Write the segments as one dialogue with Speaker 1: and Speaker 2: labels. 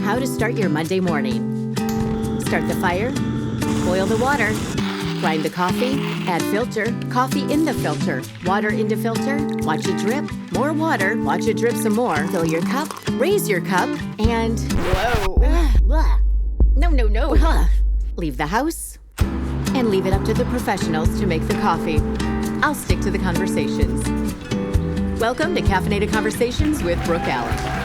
Speaker 1: how to start your Monday morning. Start the fire, boil the water, grind the coffee, add filter, coffee in the filter, water into filter, watch it drip, more water, watch it drip some more, fill your cup, raise your cup, and no. Leave the house and leave it up to the professionals to make the coffee. I'll stick to the conversations. Welcome to Caffeinated Conversations with Brooke Allen.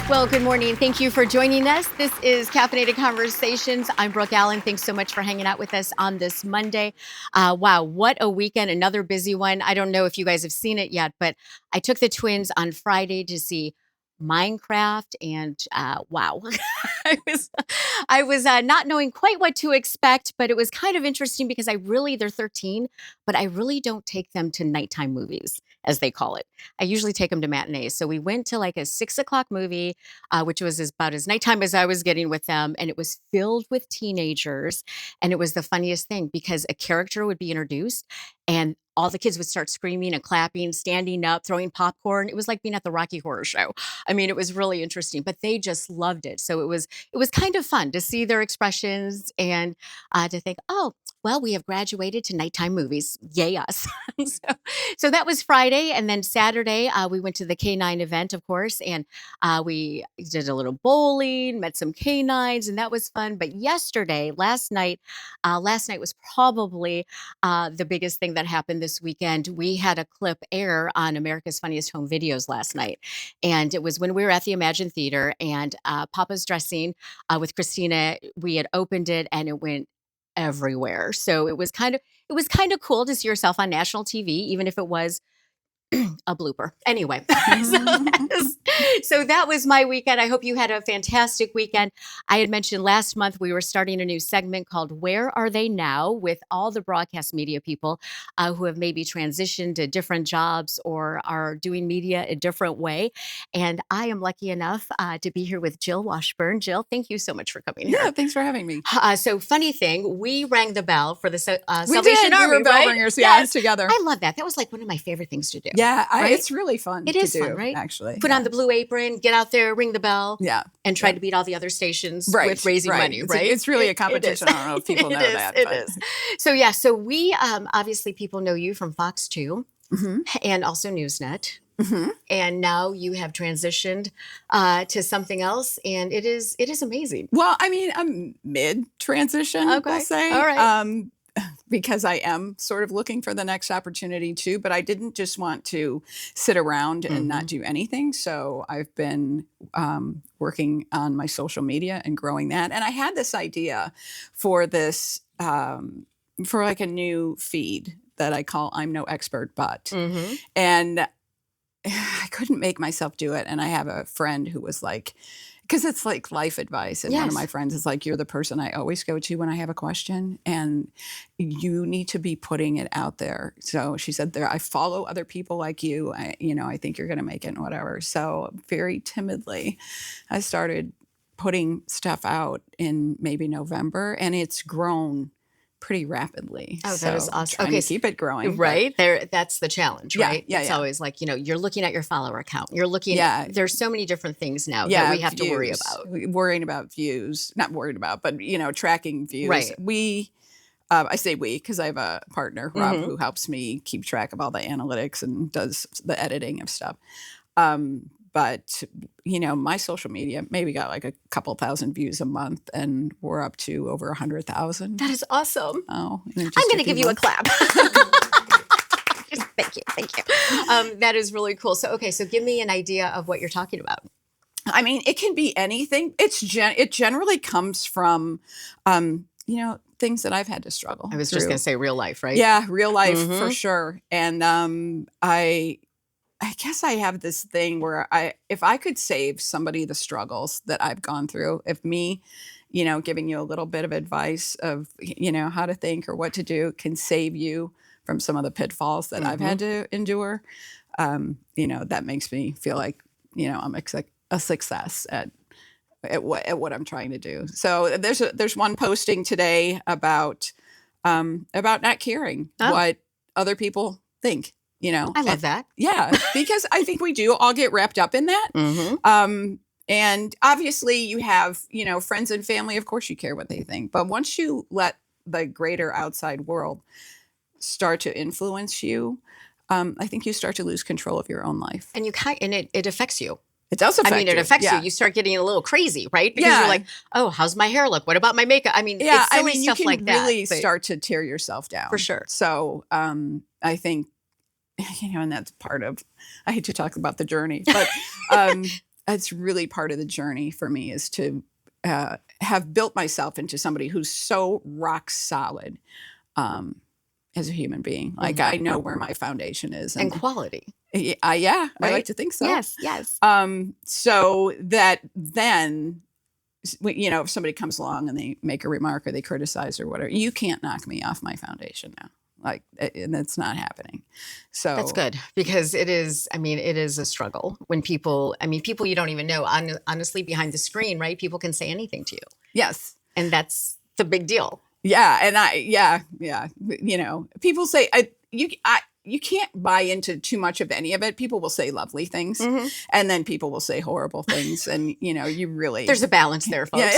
Speaker 1: Well, good morning. Thank you for joining us. This is Caffeinated Conversations. I'm Brooke Allen. Thanks so much for hanging out with us on this Monday. Wow, what a weekend. Another busy one. I don't know if you guys have seen it yet, but I took the twins on Friday to see Minecraft, and wow, I was not knowing quite what to expect, but it was kind of interesting because they're 13, but I really don't take them to nighttime movies, as they call it. I usually take them to matinees. So we went to like a 6 o'clock movie, which was about as nighttime as I was getting with them. And it was filled with teenagers. And it was the funniest thing because a character would be introduced and all the kids would start screaming and clapping, standing up, throwing popcorn. It was like being at the Rocky Horror Show. I mean, it was really interesting, but they just loved it. So it was kind of fun to see their expressions and to think, oh, well, we have graduated to nighttime movies. Yay us. So that was Friday. And then Saturday, we went to the K9 event, of course, and we did a little bowling, met some canines, and that was fun. But last night was probably the biggest thing that happened this weekend. We had a clip air on America's Funniest Home Videos last night. And it was when we were at the Imagine Theater and Papa's Dressing with Christina. We had opened it and it went everywhere. So it was kind of cool to see yourself on national TV, even if it was a blooper. Anyway, so that was my weekend. I hope you had a fantastic weekend. I had mentioned last month we were starting a new segment called Where Are They Now? With all the broadcast media people who have maybe transitioned to different jobs or are doing media a different way. And I am lucky enough to be here with Jill Washburn. Jill, thank you so much for coming here.
Speaker 2: Yeah, thanks for having me.
Speaker 1: So funny thing, we rang the bell for the
Speaker 2: We
Speaker 1: Salvation
Speaker 2: did.
Speaker 1: Army,
Speaker 2: We were bell
Speaker 1: right?
Speaker 2: ringers,
Speaker 1: Yes.
Speaker 2: together.
Speaker 1: I love that. That was like one of my favorite things to do.
Speaker 2: Yeah,
Speaker 1: right?
Speaker 2: It's really fun.
Speaker 1: It is
Speaker 2: to do,
Speaker 1: fun, right?
Speaker 2: Actually,
Speaker 1: Put on the blue apron, get out there, ring the bell, and try to beat all the other stations with raising money, right?
Speaker 2: It's really a competition. I don't know if people know that.
Speaker 1: It is. So we obviously people know you from Fox 2 and also Newsnet.
Speaker 2: Mm-hmm.
Speaker 1: And now you have transitioned to something else, and it is amazing.
Speaker 2: Well, I mean, I'm mid-transition, I'll say.
Speaker 1: All right.
Speaker 2: Because I am sort of looking for the next opportunity too, but I didn't just want to sit around and not do anything. So I've been working on my social media and growing that. And I had this idea for this, for like a new feed that I call I'm No Expert But. And I couldn't make myself do it. And I have a friend who was like, because it's like life advice. And one of my friends is like, you're the person I always go to when I have a question. And you need to be putting it out there. So she said, I follow other people like you. I think you're going to make it and whatever. So very timidly, I started putting stuff out in maybe November. And it's grown pretty rapidly.
Speaker 1: Oh, that is awesome.
Speaker 2: Trying to keep it growing.
Speaker 1: Right. That's the challenge, right? It's always like, you're looking at your follower count. You're looking at, there's so many different things now that we have to worry about.
Speaker 2: Worrying about views, not worried about, but, tracking views.
Speaker 1: Right.
Speaker 2: I say we, because I have a partner, Rob, who helps me keep track of all the analytics and does the editing of stuff. But, my social media maybe got like a couple thousand views a month, and we're up to over 100,000.
Speaker 1: That is awesome.
Speaker 2: Oh,
Speaker 1: I'm going to give you a clap. Thank you. That is really cool. So give me an idea of what you're talking about.
Speaker 2: I mean, it can be anything. It generally comes from, things that I've had to struggle.
Speaker 1: I was just going to say real life, right?
Speaker 2: Yeah, real life for sure. And I guess I have this thing where if I could save somebody the struggles that I've gone through, if me, giving you a little bit of advice of, how to think or what to do can save you from some of the pitfalls that I've had to endure, that makes me feel like, I'm a success at what I'm trying to do. So there's one posting today about not caring what other people think.
Speaker 1: I love that.
Speaker 2: Yeah, because I think we do all get wrapped up in that. And obviously you have, friends and family, of course you care what they think. But once you let the greater outside world start to influence you, I think you start to lose control of your own life.
Speaker 1: And it affects you.
Speaker 2: It does affect
Speaker 1: it affects
Speaker 2: you.
Speaker 1: You. You start getting a little crazy, right? Because you're like, oh, how's my hair look? What about my makeup? It's silly stuff
Speaker 2: you
Speaker 1: like
Speaker 2: can
Speaker 1: that.
Speaker 2: really start to tear yourself down.
Speaker 1: For sure.
Speaker 2: So I think, and that's part of, I hate to talk about the journey, but it's really part of the journey for me is to have built myself into somebody who's so rock solid as a human being. Like I know where my foundation is.
Speaker 1: And quality.
Speaker 2: I like to think so.
Speaker 1: Yes.
Speaker 2: So that then, if somebody comes along and they make a remark or they criticize or whatever, you can't knock me off my foundation now. And that's not happening. So
Speaker 1: that's good because it is a struggle when people you don't even know, honestly, behind the screen, right? People can say anything to you.
Speaker 2: Yes.
Speaker 1: And that's the big deal.
Speaker 2: Yeah. And people say, you can't buy into too much of any of it. People will say lovely things and then people will say horrible things. And, you really.
Speaker 1: There's a balance there, folks.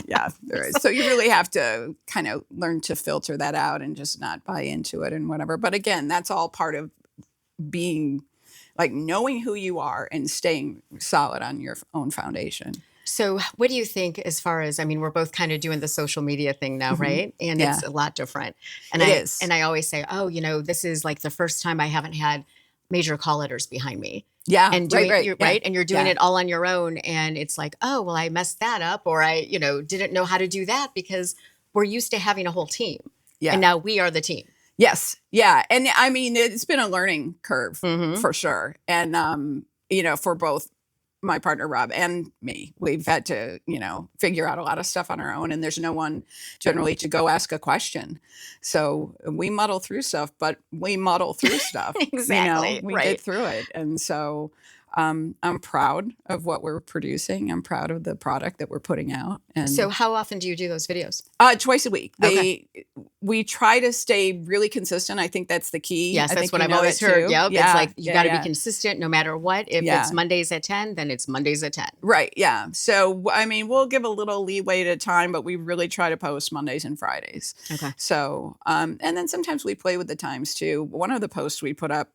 Speaker 2: Yeah, there is. So you really have to kind of learn to filter that out and just not buy into it and whatever. But again, that's all part of being knowing who you are and staying solid on your own foundation.
Speaker 1: So what do you think as far as, we're both kind of doing the social media thing now, right? And it's a lot different. And
Speaker 2: it is.
Speaker 1: And I always say, this is like the first time I haven't had major call letters behind me.
Speaker 2: Yeah.
Speaker 1: And doing, right. And you're doing it all on your own. And it's like, oh, well, I messed that up. Or I, didn't know how to do that because we're used to having a whole team. Yeah. And now we are the team.
Speaker 2: Yes. Yeah. And it's been a learning curve for sure. And, for both my partner, Rob, and me, we've had to, figure out a lot of stuff on our own and there's no one generally to go ask a question. So we muddle through stuff, but we muddle through stuff.
Speaker 1: Exactly.
Speaker 2: We get through it. And so I'm proud of what we're producing. I'm proud of the product that we're putting out. And
Speaker 1: so how often do you do those videos?
Speaker 2: Twice a week. We try to stay really consistent. I think that's the key.
Speaker 1: Yes, that's what I've always heard. Yep. It's like you got to be consistent no matter what. If it's Mondays at 10, then it's Mondays at 10.
Speaker 2: Right. Yeah. So, we'll give a little leeway to time, but we really try to post Mondays and Fridays.
Speaker 1: Okay.
Speaker 2: So, and then sometimes we play with the times too. One of the posts we put up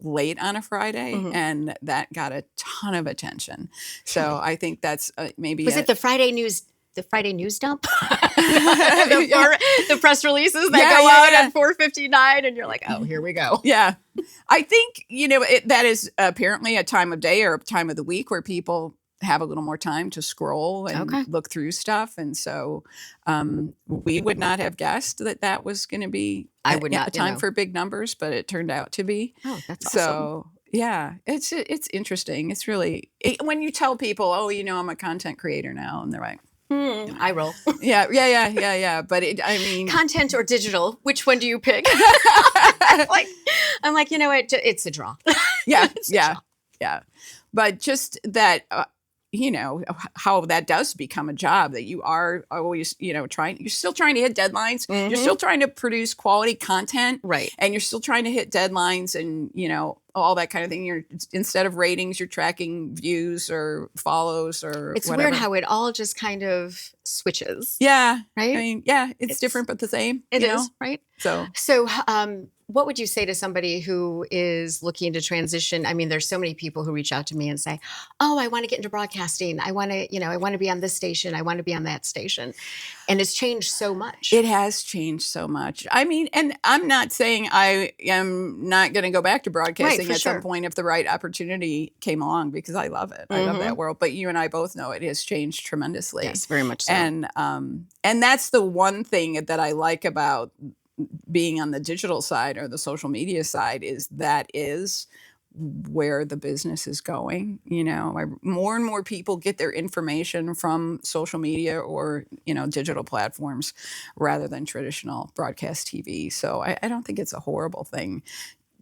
Speaker 2: late on a Friday and that got a ton of attention. So I think that's maybe
Speaker 1: was it the Friday news dump? the press releases that go out at 4:59 and you're like, oh, here we go.
Speaker 2: Yeah. I think, that is apparently a time of day or a time of the week where people have a little more time to scroll and look through stuff. And so we would not have guessed that was going to be a time for big numbers, but it turned out to be.
Speaker 1: Oh, that's awesome.
Speaker 2: So yeah, it's interesting. It's really, when you tell people, oh, I'm a content creator now, and they're like,
Speaker 1: I roll.
Speaker 2: Yeah. But
Speaker 1: content or digital, which one do you pick? I'm like, it's a draw.
Speaker 2: Yeah. Yeah. But just that, how that does become a job that you are always, you're still trying to hit deadlines. You're still trying to produce quality content.
Speaker 1: Right.
Speaker 2: And you're still trying to hit deadlines and, all that kind of thing. Instead of ratings, you're tracking views or follows or
Speaker 1: it's
Speaker 2: whatever.
Speaker 1: Weird how it all just kind of switches.
Speaker 2: Yeah.
Speaker 1: Right.
Speaker 2: It's different, but the same.
Speaker 1: It is, right?
Speaker 2: So,
Speaker 1: what would you say to somebody who is looking to transition? There's so many people who reach out to me and say, oh, I want to get into broadcasting. I want to be on this station. I want to be on that station. And it's changed so much.
Speaker 2: It has changed so much. And I'm not saying I am not going to go back to broadcasting at some point if the right opportunity came along, because I love it. I love that world. But you and I both know it has changed tremendously.
Speaker 1: Yes, very much so.
Speaker 2: And that's the one thing that I like about being on the digital side or the social media side is where the business is going. More and more people get their information from social media or, digital platforms rather than traditional broadcast TV. So I don't think it's a horrible thing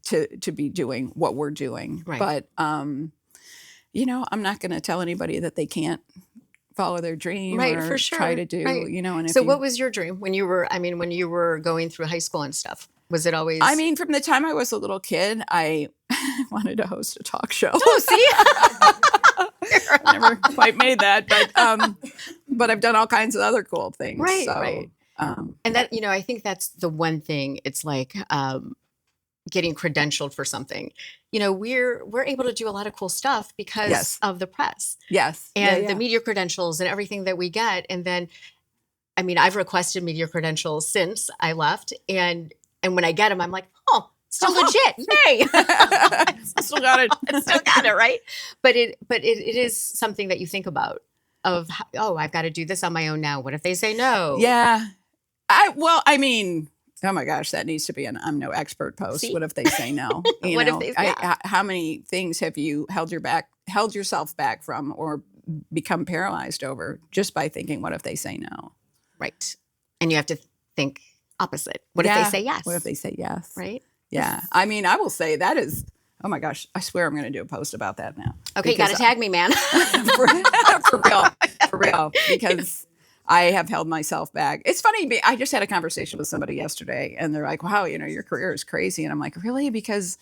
Speaker 2: to be doing what we're doing.
Speaker 1: Right.
Speaker 2: But, I'm not going to tell anybody that they can't follow their dream or try to do, And
Speaker 1: so what was your dream when you were going through high school and stuff? Was it always?
Speaker 2: From the time I was a little kid, I wanted to host a talk show.
Speaker 1: Oh, see?
Speaker 2: quite made that, but I've done all kinds of other cool things.
Speaker 1: Right,
Speaker 2: So,
Speaker 1: right. And that, I think that's the one thing. It's like getting credentialed for something. We're able to do a lot of cool stuff because
Speaker 2: Yes.
Speaker 1: of the press
Speaker 2: Yes.
Speaker 1: and the media credentials and everything that we get. And then, I've requested media credentials since I left, and when I get them, I'm like, oh, still legit, yay!
Speaker 2: I still got it.
Speaker 1: I still got it, right? But it is something that you think about. Of I've got to do this on my own now. What if they say no?
Speaker 2: Yeah. Oh my gosh, that needs to be an I'm no expert post. See? What if they say no?
Speaker 1: What if they say
Speaker 2: how many things have you held yourself back from or become paralyzed over just by thinking, what if they say no?
Speaker 1: Right. And you have to think opposite. What if they say yes?
Speaker 2: What if they say yes?
Speaker 1: Right.
Speaker 2: Yeah. I will say that is, oh my gosh, I swear I'm going to do a post about that now.
Speaker 1: Okay, you got to tag me, man.
Speaker 2: For real. Because I have held myself back. It's funny. I just had a conversation with somebody yesterday and they're like, wow, your career is crazy. And I'm like, really? Because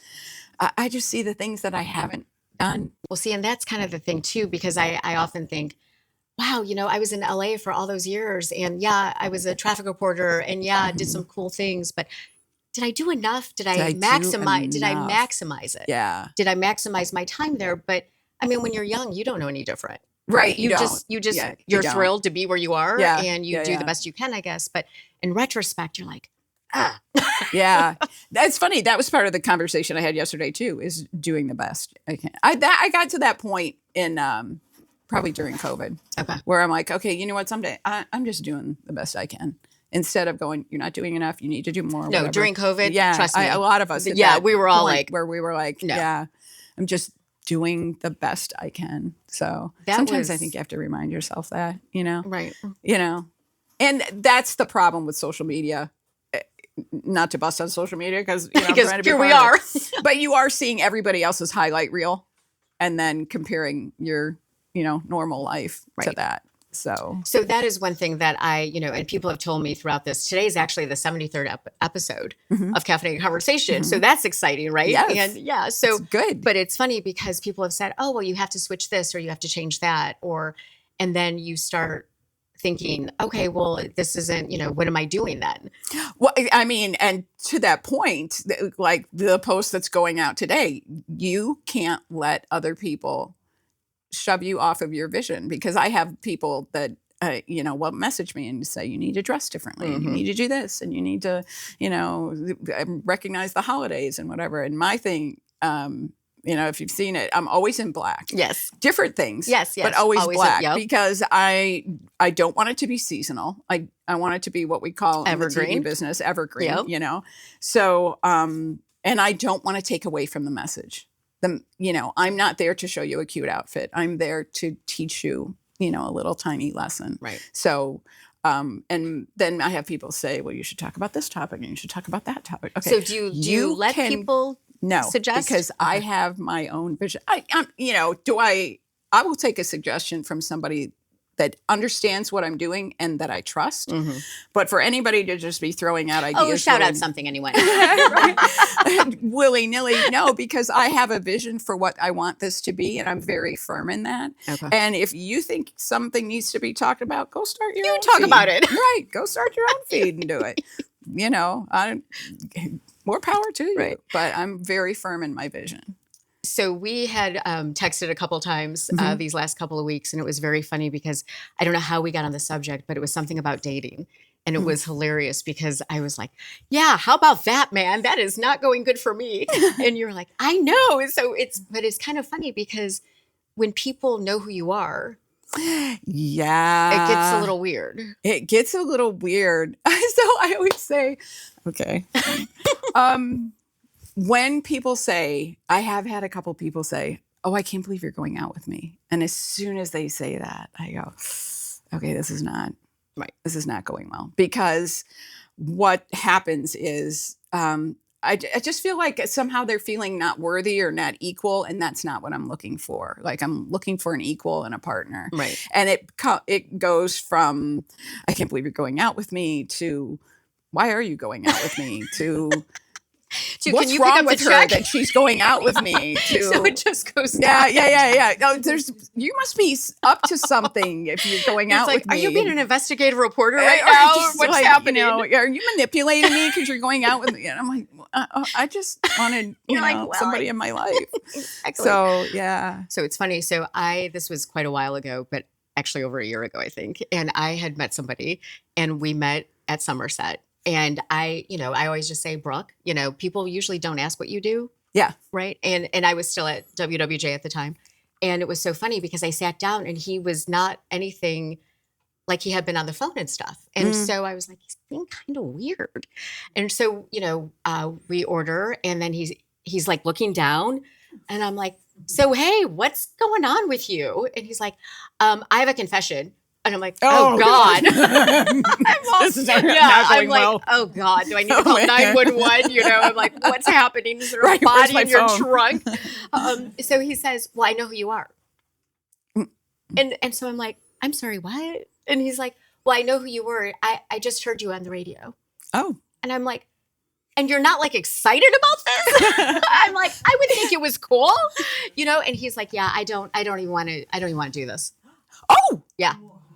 Speaker 2: I just see the things that I haven't done.
Speaker 1: Well, see, and that's kind of the thing too, because I often think, wow, I was in LA for all those years and I was a traffic reporter and I did some cool things, but did I do enough? Did I maximize it?
Speaker 2: Yeah.
Speaker 1: Did I maximize my time there? But when you're young, you don't know any different.
Speaker 2: Right.
Speaker 1: You're thrilled to be where you are and you do the
Speaker 2: yeah.
Speaker 1: best you can, I guess. But in retrospect, you're like,
Speaker 2: Yeah. That's funny. That was part of the conversation I had yesterday too, is doing the best I can. I got to that point in, probably during COVID, where I'm like, okay, you know what? Someday I'm just doing the best I can instead of going, you're not doing enough. You need to do more.
Speaker 1: No,
Speaker 2: whatever.
Speaker 1: During COVID, trust me.
Speaker 2: A lot of us.
Speaker 1: We were all like,
Speaker 2: where we were like,
Speaker 1: no.
Speaker 2: yeah, I'm just doing the best I can. So sometimes I think you have to remind yourself that,
Speaker 1: right.
Speaker 2: And that's the problem with social media. Not to bust on social media because
Speaker 1: here we are.
Speaker 2: But you are seeing everybody else's highlight reel and then comparing your normal life to that. So
Speaker 1: that is one thing that I, and people have told me throughout this. Today is actually the 73rd episode of Caffeinated Conversation. So that's exciting, right?
Speaker 2: Yes.
Speaker 1: And so
Speaker 2: it's good.
Speaker 1: But it's funny because people have said, oh, well, you have to switch this or you have to change that. And then you start thinking, okay, well, this isn't, what am I doing then?
Speaker 2: Well, and to that point, like the post that's going out today, you can't let other people shove you off of your vision, because I have people that will message me and say you need to dress differently and you need to do this and you need to recognize the holidays and whatever. And my thing, if you've seen it, I'm always in black.
Speaker 1: Yes,
Speaker 2: different things.
Speaker 1: Yes,
Speaker 2: but always black because I don't want it to be seasonal. I want it to be what we call
Speaker 1: evergreen.
Speaker 2: In the TV business evergreen. So and I don't want to take away from the message. I'm not there to show you a cute outfit. I'm there to teach you, a little tiny lesson.
Speaker 1: Right.
Speaker 2: So, and then I have people say, well, you should talk about this topic and you should talk about that topic. Okay.
Speaker 1: So do you let people suggest?
Speaker 2: Because I have my own vision. I will take a suggestion from somebody that understands what I'm doing and that I trust. But for anybody to just be throwing out ideas.
Speaker 1: Shout out something anyway.
Speaker 2: Willy-nilly. No, because I have a vision for what I want this to be and I'm very firm in that. Okay. And if you think something needs to be talked about, go start your own
Speaker 1: talk
Speaker 2: feed.
Speaker 1: about it.
Speaker 2: Right. Go start your own feed and do it. More power to you. Right. But I'm very firm in my vision.
Speaker 1: So we had texted a couple times these last couple of weeks, and it was very funny because I don't know how we got on the subject, but it was something about dating. And it was hilarious because I was like, yeah, how about that, man? That is not going good for me. And you're like, I know. So it's kind of funny because when people know who you are,
Speaker 2: yeah,
Speaker 1: it gets a little weird.
Speaker 2: It gets a little weird. So I always say, okay. When people say, I have had a couple people say, oh, I can't believe you're going out with me. And as soon as they say that, I go, okay, this is not right. This is not going well. Because what happens is I just feel like somehow they're feeling not worthy or not equal. And that's not what I'm looking for. Like I'm looking for an equal and a partner.
Speaker 1: Right.
Speaker 2: And it goes from, I can't believe you're going out with me to, why are you going out with me to...
Speaker 1: to,
Speaker 2: What's
Speaker 1: can you
Speaker 2: wrong
Speaker 1: pick up
Speaker 2: with
Speaker 1: the
Speaker 2: her
Speaker 1: check?
Speaker 2: that she's going out with me? To,
Speaker 1: So it just goes
Speaker 2: yeah,
Speaker 1: down.
Speaker 2: yeah. No, you must be up to something if you're going out with me.
Speaker 1: Are you being an investigative reporter
Speaker 2: Or
Speaker 1: right now?
Speaker 2: just
Speaker 1: What's
Speaker 2: like,
Speaker 1: happening?
Speaker 2: are you manipulating me because you're going out with me? And I'm like, I just wanted, somebody in my life.
Speaker 1: Exactly.
Speaker 2: So, yeah.
Speaker 1: So it's funny. So this was quite a while ago, but actually over a year ago, I think. And I had met somebody, and we met at Somerset. And I always just say, Brooke, people usually don't ask what you do.
Speaker 2: Yeah.
Speaker 1: Right. And I was still at WWJ at the time. And it was so funny because I sat down and he was not anything like he had been on the phone and stuff. And so I was like, he's being kind of weird. And so, we order, and then he's like looking down, and I'm like, so, hey, what's going on with you? And he's like, I have a confession. And I'm like, oh God.
Speaker 2: This is not going well.
Speaker 1: Like, oh God, do I need to call 911? I'm like, what's happening? Is there a
Speaker 2: Right,
Speaker 1: body
Speaker 2: where's
Speaker 1: in your
Speaker 2: my phone?
Speaker 1: trunk? So he says, well, I know who you are. And so I'm like, I'm sorry, what? And he's like, well, I know who you were. I just heard you on the radio.
Speaker 2: Oh.
Speaker 1: And I'm like, and you're not like excited about this? I'm like, I would think it was cool, And he's like, yeah, I don't even want to do this.
Speaker 2: Oh.
Speaker 1: Yeah.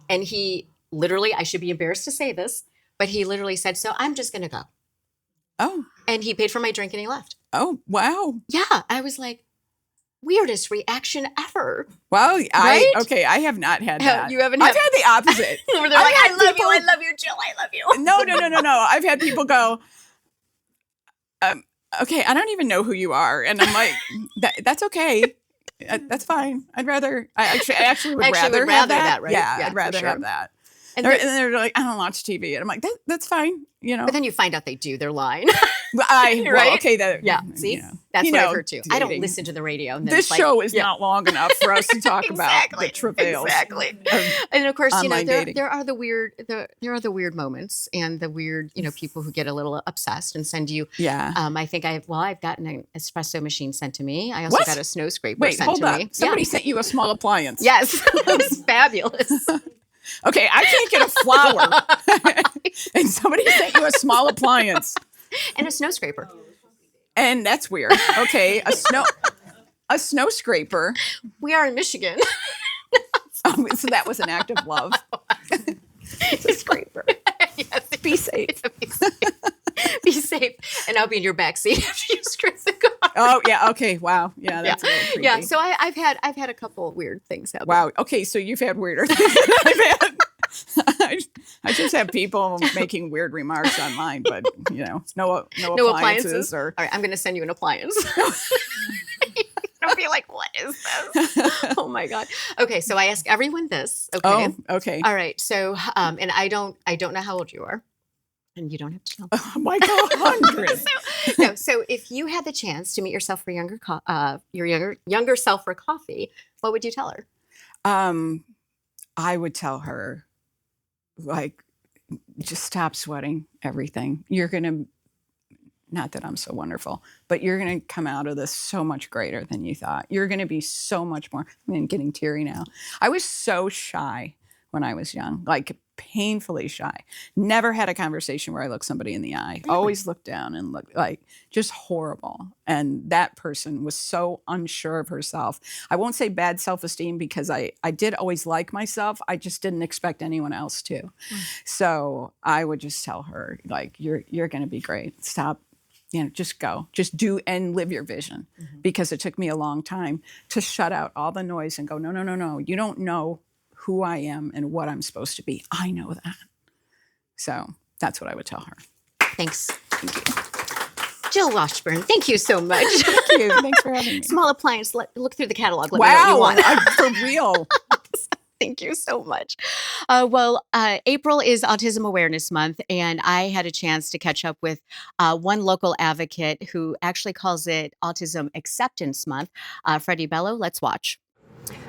Speaker 1: And he literally, I should be embarrassed to say this, but he literally said, so I'm just going to go.
Speaker 2: Oh.
Speaker 1: And he paid for my drink and he left.
Speaker 2: Oh, wow.
Speaker 1: Yeah. I was like, weirdest reaction ever.
Speaker 2: Wow.
Speaker 1: Right?
Speaker 2: I have not had that.
Speaker 1: You haven't
Speaker 2: I've had the opposite.
Speaker 1: Where they're like, I love you, Jill, I love you.
Speaker 2: No. I've had people go, okay, I don't even know who you are. And I'm like, that's okay. That's fine. I actually would rather have that.
Speaker 1: Right?
Speaker 2: Yeah, I'd rather have that. And they're like, I don't watch TV. And I'm like, that's fine.
Speaker 1: But then you find out they do. They're lying.
Speaker 2: Right? Okay.
Speaker 1: See, that's what I've heard too. I don't listen to the radio. And
Speaker 2: this show is not long enough for us to talk about the travails.
Speaker 1: Exactly. And of course,
Speaker 2: there
Speaker 1: are the weird moments and the weird, people who get a little obsessed and send you.
Speaker 2: Yeah.
Speaker 1: I think I've gotten an espresso machine sent to me. I also got a snow scraper sent
Speaker 2: hold
Speaker 1: to
Speaker 2: up.
Speaker 1: me.
Speaker 2: Somebody sent you a small appliance.
Speaker 1: Yes. It was fabulous.
Speaker 2: Okay, I can't get a flower. And somebody sent you a small appliance.
Speaker 1: And a snow scraper.
Speaker 2: And that's weird. Okay, a snow scraper.
Speaker 1: We are in Michigan.
Speaker 2: So that was an act of love. It's a scraper.
Speaker 1: Yes.
Speaker 2: Be safe.
Speaker 1: Be safe. And I'll be in your backseat after you scrape the car.
Speaker 2: Oh, yeah. Okay. Wow. Yeah, that's a little creepy.
Speaker 1: Yeah, so I've had a couple of weird things happen.
Speaker 2: Wow. Okay, so you've had weirder things than I've had. I just have people making weird remarks online, but no appliances.
Speaker 1: All right, I'm going to send you an appliance. I'll be like, what is this? Oh my God. Okay, so I ask everyone this. Okay.
Speaker 2: Oh, okay.
Speaker 1: All right. So, and I don't know how old you are, and you don't have to tell me.
Speaker 2: Oh my God, 100.
Speaker 1: So if you had the chance to meet yourself for your younger self for coffee, what would you tell her?
Speaker 2: I would tell her, like, just stop sweating everything. You're going to, not that I'm so wonderful, but you're going to come out of this so much greater than you thought. You're going to be so much more, getting teary now. I was so shy when I was young, like painfully shy. Never had a conversation where I looked somebody in the eye. Really? Always looked down and looked like just horrible. And that person was so unsure of herself. I won't say bad self-esteem because I did always like myself. I just didn't expect anyone else to. So I would just tell her, like, you're going to be great. Stop. Just go. Just do and live your vision. Because it took me a long time to shut out all the noise and go, no. You don't know who I am and what I'm supposed to be. I know that. So that's what I would tell her.
Speaker 1: Thanks. Thank you. Jill Washburn, thank you so much.
Speaker 2: Thank you. Thanks for having me.
Speaker 1: Small appliance. Look through the catalog. Let
Speaker 2: wow.
Speaker 1: me know what you want.
Speaker 2: For real.
Speaker 1: Thank you so much. April is Autism Awareness Month, and I had a chance to catch up with one local advocate who actually calls it Autism Acceptance Month, Freddie Bello. Let's watch.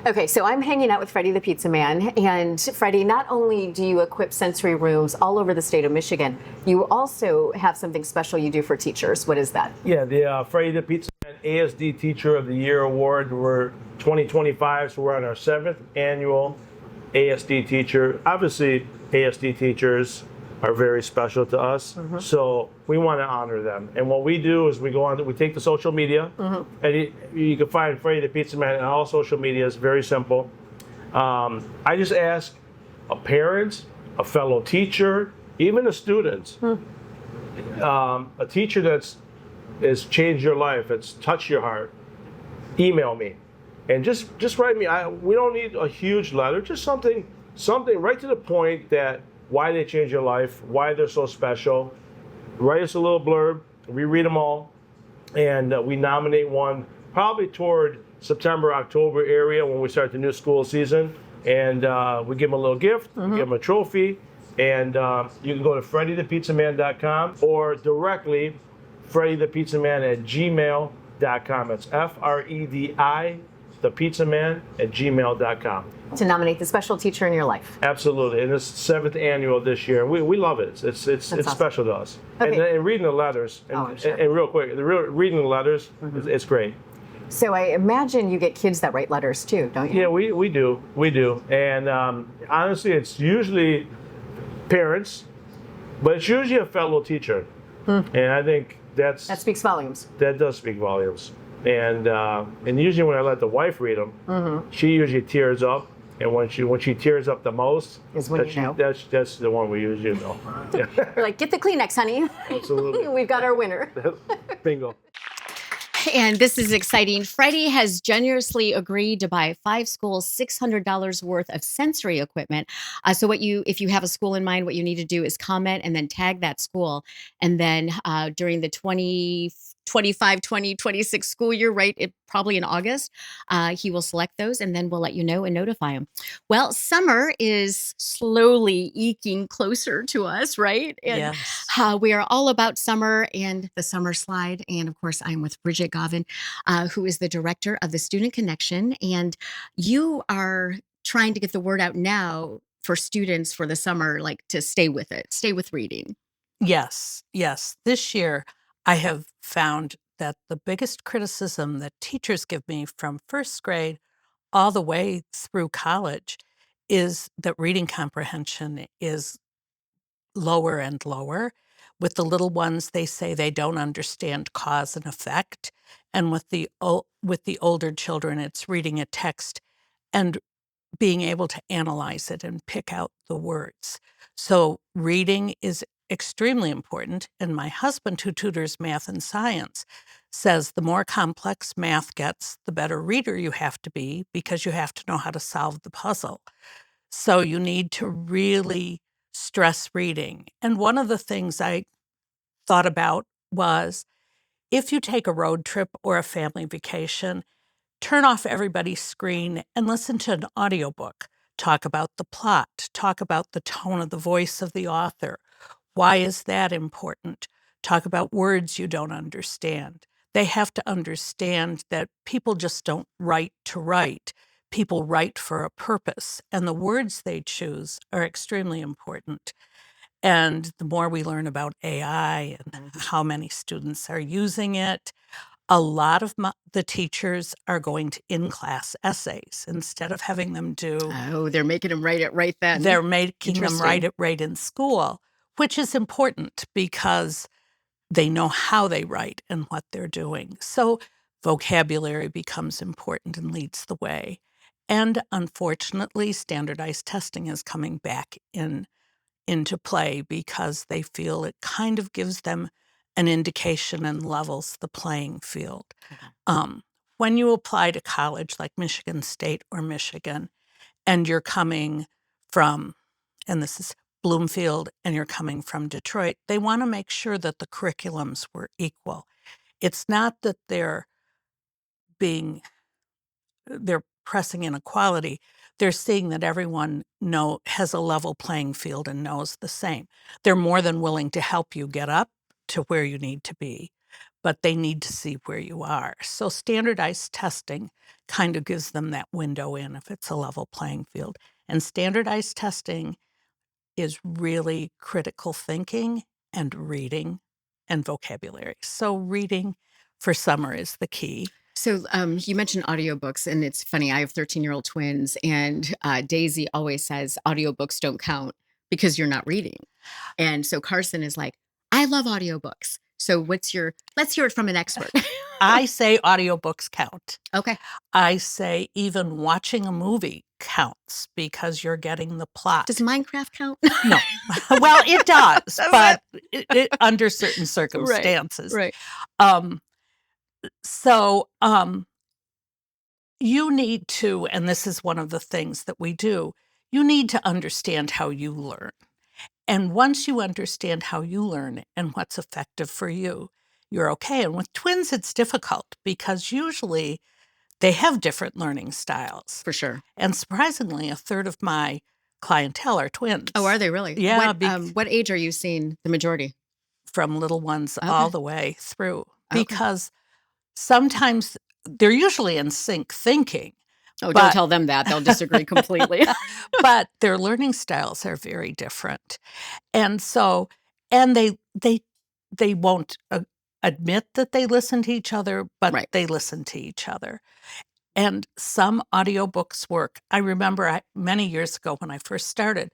Speaker 1: Okay, so I'm hanging out with Freddie the Pizza Man, and Freddie, not only do you equip sensory rooms all over the state of Michigan, you also have something special you do for teachers. What is that?
Speaker 3: Yeah, the Freddie the Pizza Man ASD Teacher of the Year Award. We're 2025, so we're on our 7th annual ASD teacher. Obviously, ASD teachers are very special to us. So we want to honor them. And what we do is we take the social media, and you can find Freddie the Pizza Man on all social media. It's very simple. I just ask a parent, a fellow teacher, even the students, a teacher that's changed your life, it's touched your heart, email me. And just write me. We don't need a huge letter, just something right to the point, that why they changed your life, why they're so special. Write us a little blurb. We read them all, and we nominate one probably toward September, October area when we start the new school season. And we give them a little gift, we give them a trophy, and you can go to freddythepizzaman.com or directly freddythepizzaman@gmail.com. It's FREDI, thepizzaman@gmail.com.
Speaker 1: To nominate the special teacher in your life.
Speaker 3: Absolutely, and it's 7th annual this year. We love it. It's awesome. Special to us.
Speaker 1: Okay.
Speaker 3: And reading the letters,
Speaker 1: I'm sure.
Speaker 3: and real quick, reading the letters, it's great.
Speaker 1: So I imagine you get kids that write letters too, don't you?
Speaker 3: Yeah, we do. And honestly, it's usually parents, but it's usually a fellow teacher. And I think that
Speaker 1: speaks volumes.
Speaker 3: That does speak volumes. And usually when I let the wife read them, she usually tears up. And when she tears up the most,
Speaker 1: is when you know.
Speaker 3: That's the one we usually know. Yeah.
Speaker 1: We're like, get the Kleenex, honey.
Speaker 3: Absolutely.
Speaker 1: We've got our winner.
Speaker 3: Bingo.
Speaker 1: And this is exciting. Freddie has generously agreed to buy 5 schools $600 worth of sensory equipment. So if you have a school in mind, what you need to do is comment and then tag that school. And then during the 2025-2026 school year, probably in August, he will select those, and then we'll let you know and notify him. Well, summer is slowly eking closer to us, right? And
Speaker 4: Yes.
Speaker 1: we are all about summer and the summer slide. And of course, I'm with Brigid, Godvin, who is the director of the Student Connection. And you are trying to get the word out now for students for the summer, like to stay with reading.
Speaker 4: Yes. This year, I have found that the biggest criticism that teachers give me from first grade all the way through college is that reading comprehension is lower and lower. With the little ones, they say they don't understand cause and effect. And with the older children, it's reading a text and being able to analyze it and pick out the words. So reading is extremely important. And my husband, who tutors math and science, says the more complex math gets, the better reader you have to be, because you have to know how to solve the puzzle. So you need to really stress reading. And one of the things I thought about was, if you take a road trip or a family vacation, turn off everybody's screen and listen to an audiobook. Talk about the plot. Talk about the tone of the voice of the author. Why is that important? Talk about words you don't understand. They have to understand that people just don't write to write. People write for a purpose, and the words they choose are extremely important. And the more we learn about AI and how many students are using it, a lot of the teachers are going to in-class essays instead of having them do.
Speaker 1: Oh, they're making them write it right then.
Speaker 4: They're making them write it right in school, which is important because they know how they write and what they're doing. So vocabulary becomes important and leads the way. And unfortunately, standardized testing is coming back into play because they feel it kind of gives them an indication and levels the playing field. When you apply to college like Michigan State or Michigan, and you're coming from, and this is Bloomfield, and you're coming from Detroit, they want to make sure that the curriculums were equal. It's not that they're pressing inequality. They're seeing that everyone has a level playing field and knows the same. They're more than willing to help you get up to where you need to be, but they need to see where you are. So standardized testing kind of gives them that window in if it's a level playing field. And standardized testing is really critical thinking and reading and vocabulary. So reading for summer is the key.
Speaker 1: So you mentioned audiobooks, and it's funny. I have 13-year-old twins, and Daisy always says audiobooks don't count because you're not reading. And so Carson is like, I love audiobooks. So let's hear it from an expert.
Speaker 4: I say audiobooks count.
Speaker 1: Okay.
Speaker 4: I say even watching a movie counts because you're getting the plot.
Speaker 1: Does Minecraft count?
Speaker 4: No. Well, it does,
Speaker 1: Does
Speaker 4: but it under certain circumstances.
Speaker 1: Right.
Speaker 4: So you need to, and this is one of the things that we do, you need to understand how you learn. And once you understand how you learn and what's effective for you, you're okay. And with twins, it's difficult because usually they have different learning styles.
Speaker 1: For sure.
Speaker 4: And surprisingly, a third of my clientele are twins.
Speaker 1: Oh, are they really?
Speaker 4: Yeah.
Speaker 1: What age are you seeing the majority?
Speaker 4: From little ones all the way through.
Speaker 1: Okay.
Speaker 4: Because sometimes they're usually in sync thinking.
Speaker 1: Oh, don't tell them that. They'll disagree completely.
Speaker 4: But their learning styles are very different. And so, and they won't admit that they listen to each other, but
Speaker 1: Right.
Speaker 4: they listen to each other. And some audiobooks work. I remember many years ago when I first started,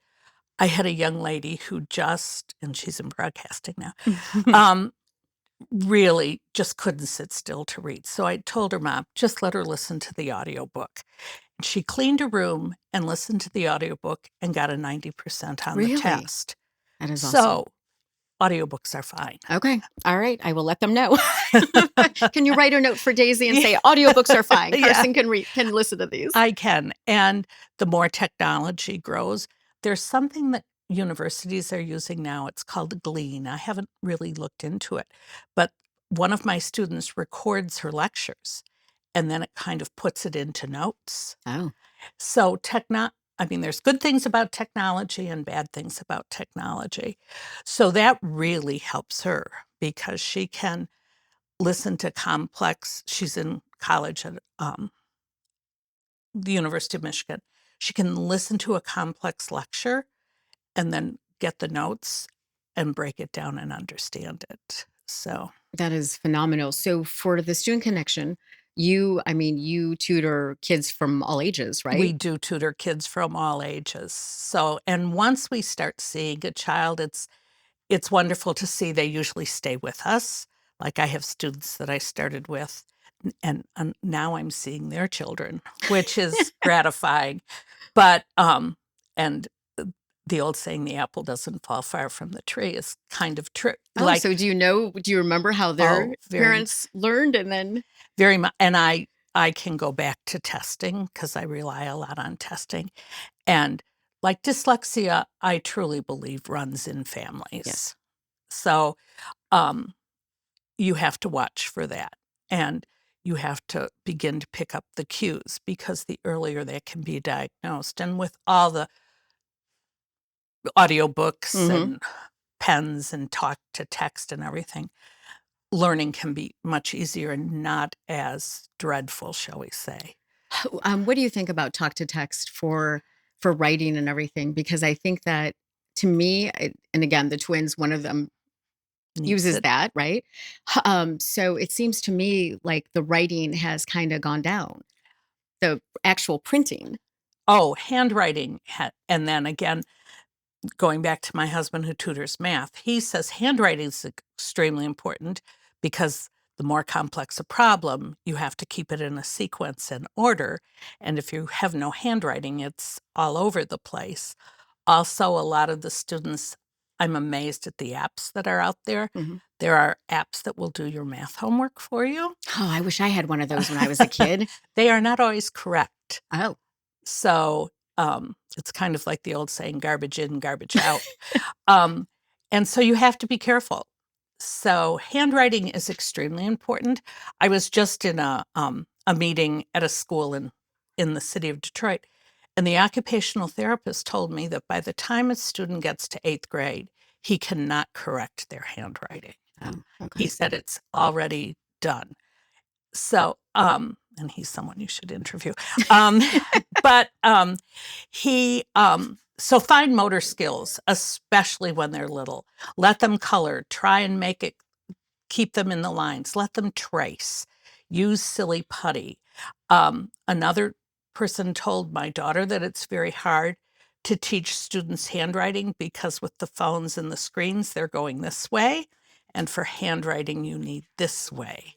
Speaker 4: I had a young lady who and she's in broadcasting now, really just couldn't sit still to read. So I told her mom, just let her listen to the audiobook. And she cleaned her room and listened to the audiobook and got a 90% on
Speaker 1: Really?
Speaker 4: the test.
Speaker 1: That is awesome.
Speaker 4: So audiobooks are fine.
Speaker 1: Okay. All right. I will let them know. Can you write a note for Daisy and say audiobooks are fine? Carson can listen to these.
Speaker 4: I can. And the more technology grows, there's something that universities are using now. It's called Glean. I haven't really looked into it, but one of my students records her lectures and then it kind of puts it into notes.
Speaker 1: Oh.
Speaker 4: So there's good things about technology and bad things about technology. So that really helps her because she can listen to she's in college at the University of Michigan. She can listen to a complex lecture and then get the notes and break it down and understand it. So
Speaker 1: that is phenomenal. So for the Student Connection, you tutor kids from all ages, right?
Speaker 4: We do tutor kids from all ages. So, and once we start seeing a child, it's wonderful to see they usually stay with us. Like I have students that I started with and now I'm seeing their children, which is gratifying. But, and the old saying, the apple doesn't fall far from the tree is kind of true.
Speaker 1: Oh, so do you remember how their parents learned and then?
Speaker 4: Very much. And I can go back to testing because I rely a lot on testing. And like dyslexia, I truly believe runs in families.
Speaker 1: Yes.
Speaker 4: So you have to watch for that. And you have to begin to pick up the cues because the earlier that can be diagnosed. And with all the audiobooks and pens and talk to text and everything, learning can be much easier and not as dreadful, shall we say.
Speaker 1: What do you think about talk to text for writing and everything? Because I think that to me, and again, the twins, one of them uses that, right? So it seems to me like the writing has kind of gone down, the actual printing.
Speaker 4: Oh, handwriting. And then again, going back to my husband who tutors math, he says handwriting is extremely important because the more complex a problem, you have to keep it in a sequence and order. And if you have no handwriting, it's all over the place. Also, a lot of the students, I'm amazed at the apps that are out there. There are apps that will do your math homework for you.
Speaker 1: Oh, I wish I had one of those when I was a kid.
Speaker 4: They are not always correct.
Speaker 1: Oh.
Speaker 4: So it's kind of like the old saying, garbage in, garbage out. And so you have to be careful. So handwriting is extremely important. I was just in a meeting at a school in the city of Detroit, and the occupational therapist told me that by the time a student gets to 8th grade, he cannot correct their handwriting.
Speaker 1: Oh, okay.
Speaker 4: He said it's already done. So, and he's someone you should interview. But so fine motor skills, especially when they're little. Let them color. Try and keep them in the lines. Let them trace. Use silly putty. Another person told my daughter that it's very hard to teach students handwriting, because with the phones and the screens, they're going this way. And for handwriting, you need this way.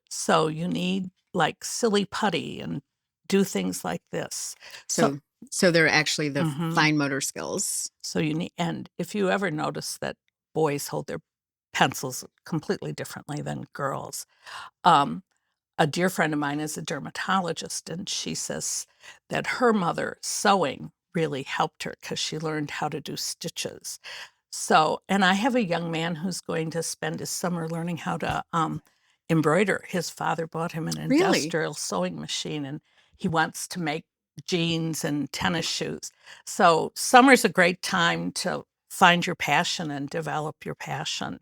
Speaker 4: So you need like silly putty and do things like this.
Speaker 1: So they're actually the
Speaker 4: Mhm.
Speaker 1: fine motor skills.
Speaker 4: So you need, and if you ever notice that boys hold their pencils completely differently than girls, a dear friend of mine is a dermatologist, and she says that her mother sewing really helped her because she learned how to do stitches. So, and I have a young man who's going to spend his summer learning how to embroider. His father bought him an
Speaker 1: Really?
Speaker 4: industrial sewing machine, and he wants to make jeans and tennis shoes. So, summer's a great time to find your passion and develop your passion,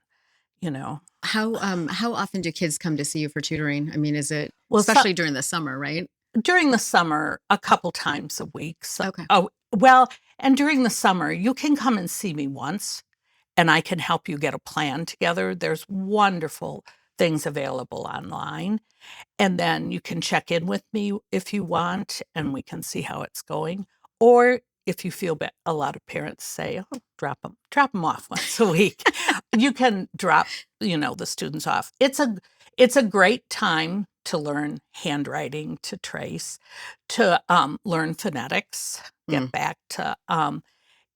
Speaker 4: you know.
Speaker 1: How often do kids come to see you for tutoring? I mean, is it
Speaker 4: Well,
Speaker 1: especially during the summer, right?
Speaker 4: during the summer, a couple times a week. So,
Speaker 1: Okay.
Speaker 4: oh, well, and during the summer, you can come and see me once, and I can help you get a plan together. There's wonderful things available online. And then you can check in with me if you want, and we can see how it's going. Or if you feel bad, a lot of parents say, "Oh, drop them off once a week." You can drop, the students off. It's a great time to learn handwriting, to trace, to learn phonetics, get
Speaker 1: Mm.
Speaker 4: back to.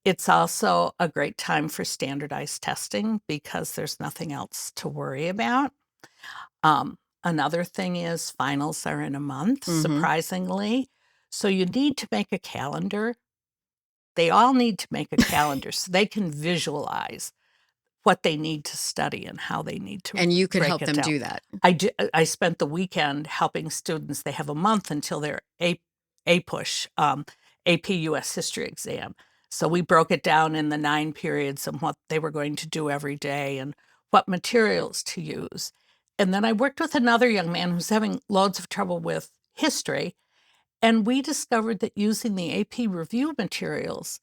Speaker 4: It's also a great time for standardized testing because there's nothing else to worry about. Another thing is finals are in a month,
Speaker 1: Mhm.
Speaker 4: surprisingly. So you need to make a calendar. They all need to make a calendar so they can visualize what they need to study and how they need to
Speaker 1: And you could
Speaker 4: break
Speaker 1: help
Speaker 4: it
Speaker 1: them
Speaker 4: down.
Speaker 1: do that.
Speaker 4: I spent the weekend helping students. They have a month until their APUSH, AP US History exam. So we broke it down in the 9 periods and what they were going to do every day and what materials to use. And then I worked with another young man who's having loads of trouble with history. And we discovered that using the AP review materials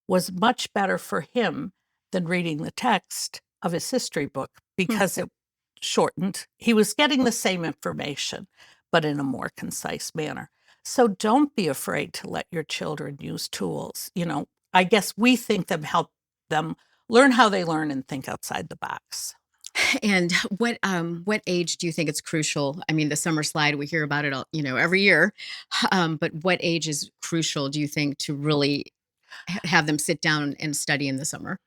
Speaker 4: was much better for him than reading the text of his history book
Speaker 1: Hmm.
Speaker 4: because it shortened. He was getting the same information, but in a more concise manner. So don't be afraid to let your children use tools. I guess we help them learn how they learn and think outside the box.
Speaker 1: And what age do you think it's crucial? I mean, the summer slide, we hear about it all, every year. But what age is crucial, do you think, to really have them sit down and study in the summer?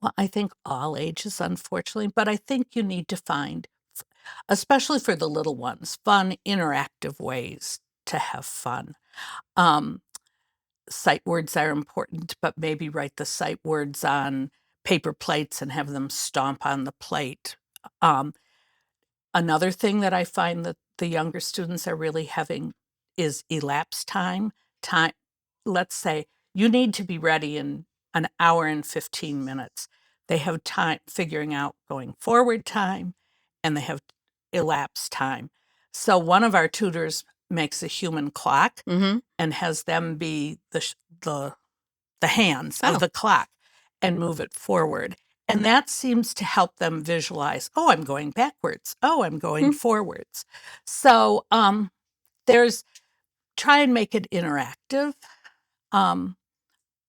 Speaker 4: Well, I think all ages, unfortunately, but I think you need to find, especially for the little ones, fun, interactive ways to have fun. Um, Sight words are important, but maybe write the sight words on paper plates and have them stomp on the plate. Um, Another thing that I find that the younger students are really having is elapsed time. Time, let's say you need to be ready in an hour and 15 minutes. They have time figuring out going forward time, and they have elapsed time. So one of our tutors makes a human clock
Speaker 1: Mm-hmm.
Speaker 4: and has them be the hands
Speaker 1: Oh.
Speaker 4: of the clock and move it forward. And that seems to help them visualize, oh, I'm going backwards. Oh, I'm going forwards. So there's try and make it interactive,